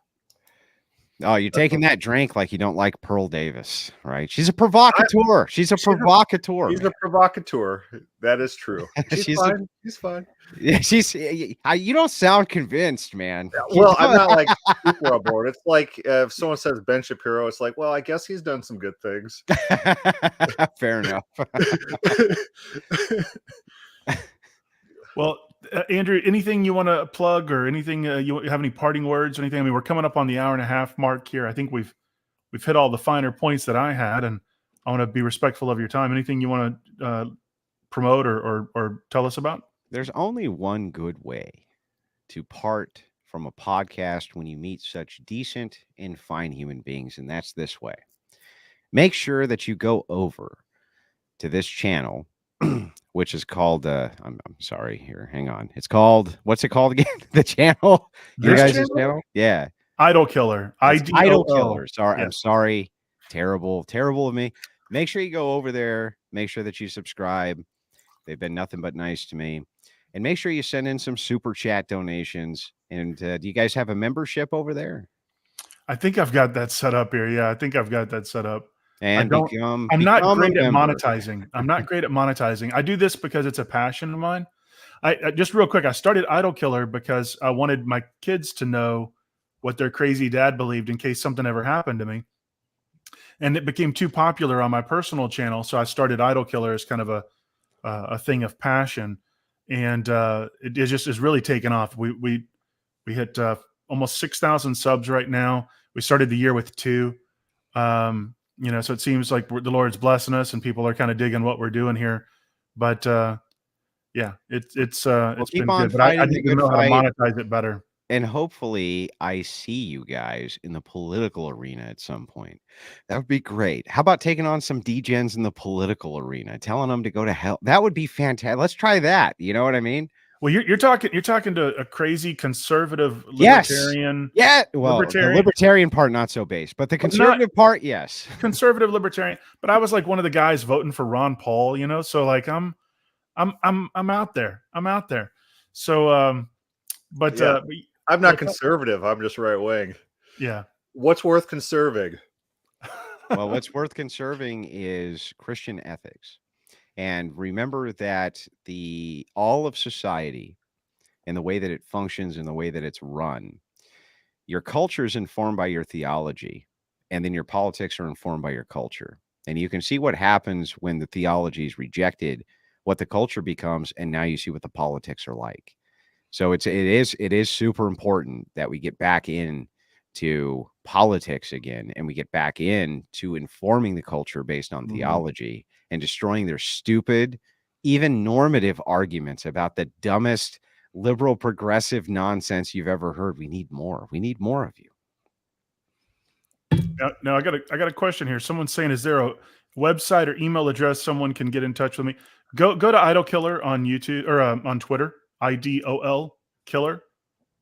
Oh, you're taking that drink like you don't like Pearl Davis, right? She's a provocateur. She's a provocateur. She's a provocateur. That is true. She's fine. She's fine. Yeah, you don't sound convinced, man. Well, I'm not like super on board. It's like if someone says Ben Shapiro, it's like, well, I guess he's done some good things. Fair enough. Well, Andrew, anything you want to plug or anything you have any parting words or anything? I mean, we're coming up on the hour-and-a-half mark here. I think we've hit all the finer points that I had, and I want to be respectful of your time. Anything you want to promote or tell us about? There's only one good way to part from a podcast when you meet such decent and fine human beings, and that's this way. Make sure that you go over to this channel, which is called I'm sorry here, hang on, it's called, what's it called again? The channel, your guys' channel? Yeah, Idol Killer. Idol Killer. Sorry, yes. I'm sorry, terrible of me. Make sure you go over there, make sure that you subscribe. They've been nothing but nice to me, and make sure you send in some super chat donations. And do you guys have a membership over there? I think I've got that set up here. Yeah, I think I've got that set up. And I'm not great at monetizing. I'm not great at monetizing. I do this because it's a passion of mine. I just real quick, I started Idol Killer because I wanted my kids to know what their crazy dad believed in case something ever happened to me. And it became too popular on my personal channel, so I started Idol Killer as kind of a thing of passion, and it just is really taken off. We hit almost 6,000 subs right now. We started the year with 2. So it seems like the Lord's blessing us, and people are kind of digging what we're doing here. But yeah, it's been good. But I need to know how to monetize it better. And hopefully I see you guys in the political arena at some point. That would be great. How about taking on some degens in the political arena, telling them to go to hell? That would be fantastic. Let's try that. You know what I mean? Well, you're talking to a crazy conservative libertarian. Yes. Yeah. Well, the libertarian part not so base, but the conservative part, yes. Conservative libertarian. But I was like one of the guys voting for Ron Paul, so like I'm out there. I'm out there. So but yeah. I'm not conservative. I'm just right wing. Yeah. What's worth conserving? Well, what's worth conserving is Christian ethics. And remember that all of society and the way that it functions and the way that it's run, your culture is informed by your theology, and then your politics are informed by your culture. And you can see what happens when the theology is rejected, what the culture becomes, and now you see what the politics are like. So it is super important that we get back into politics again, and we get back into informing the culture based on theology, and destroying their stupid, even normative arguments about the dumbest liberal progressive nonsense you've ever heard. We need more. We need more of you. Now I got a question here. Someone's saying, is there a website or email address someone can get in touch with me? Go to Idol Killer on YouTube or on Twitter, IDOL Killer.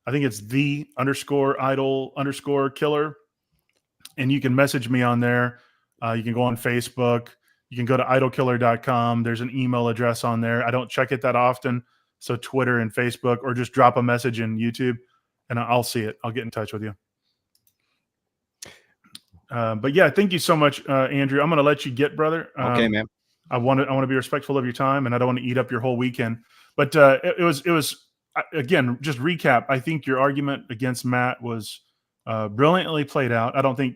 I think it's _idol_killer. And you can message me on there. You can go on Facebook. You can go to idolkiller.com. There's an email address on there. I don't check it that often. So Twitter and Facebook, or just drop a message in YouTube and I'll see it. I'll get in touch with you. But yeah, thank you so much, Andrew. I'm going to let you get, brother. Okay, man. I want to be respectful of your time, and I don't want to eat up your whole weekend. But it was again, just recap. I think your argument against Matt was brilliantly played out. I don't think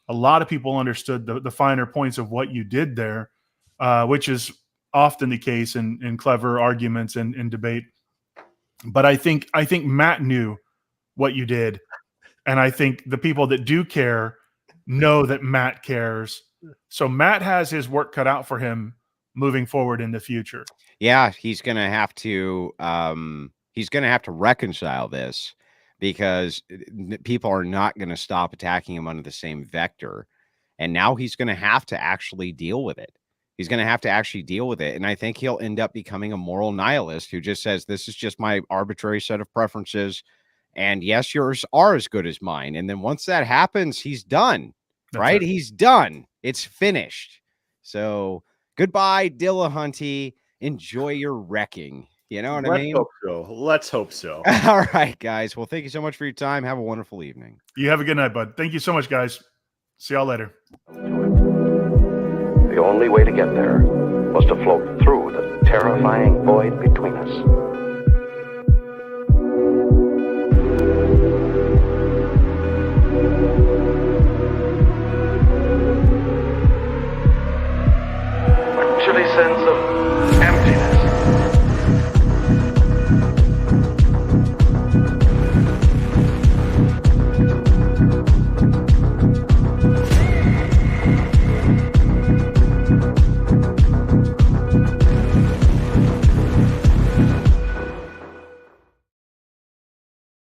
a lot of people understood the finer points of what you did there, which is often the case in clever arguments and in debate. But I think Matt knew what you did, and I think the people that do care know that Matt cares. So Matt has his work cut out for him moving forward in the future. Yeah, he's going to have to reconcile this, because people are not going to stop attacking him under the same vector. And now he's going to have to actually deal with it. He's going to have to actually deal with it. And I think he'll end up becoming a moral nihilist who just says, this is just my arbitrary set of preferences. And yes, yours are as good as mine. And then once that happens, he's done. That's right? He's done. It's finished. So goodbye, Dillahunty. Enjoy your wrecking. You know what I mean? Let's hope so. All right, guys. Well, thank you so much for your time. Have a wonderful evening. You have a good night, bud. Thank you so much, guys. See y'all later. The only way to get there was to float through the terrifying void between us.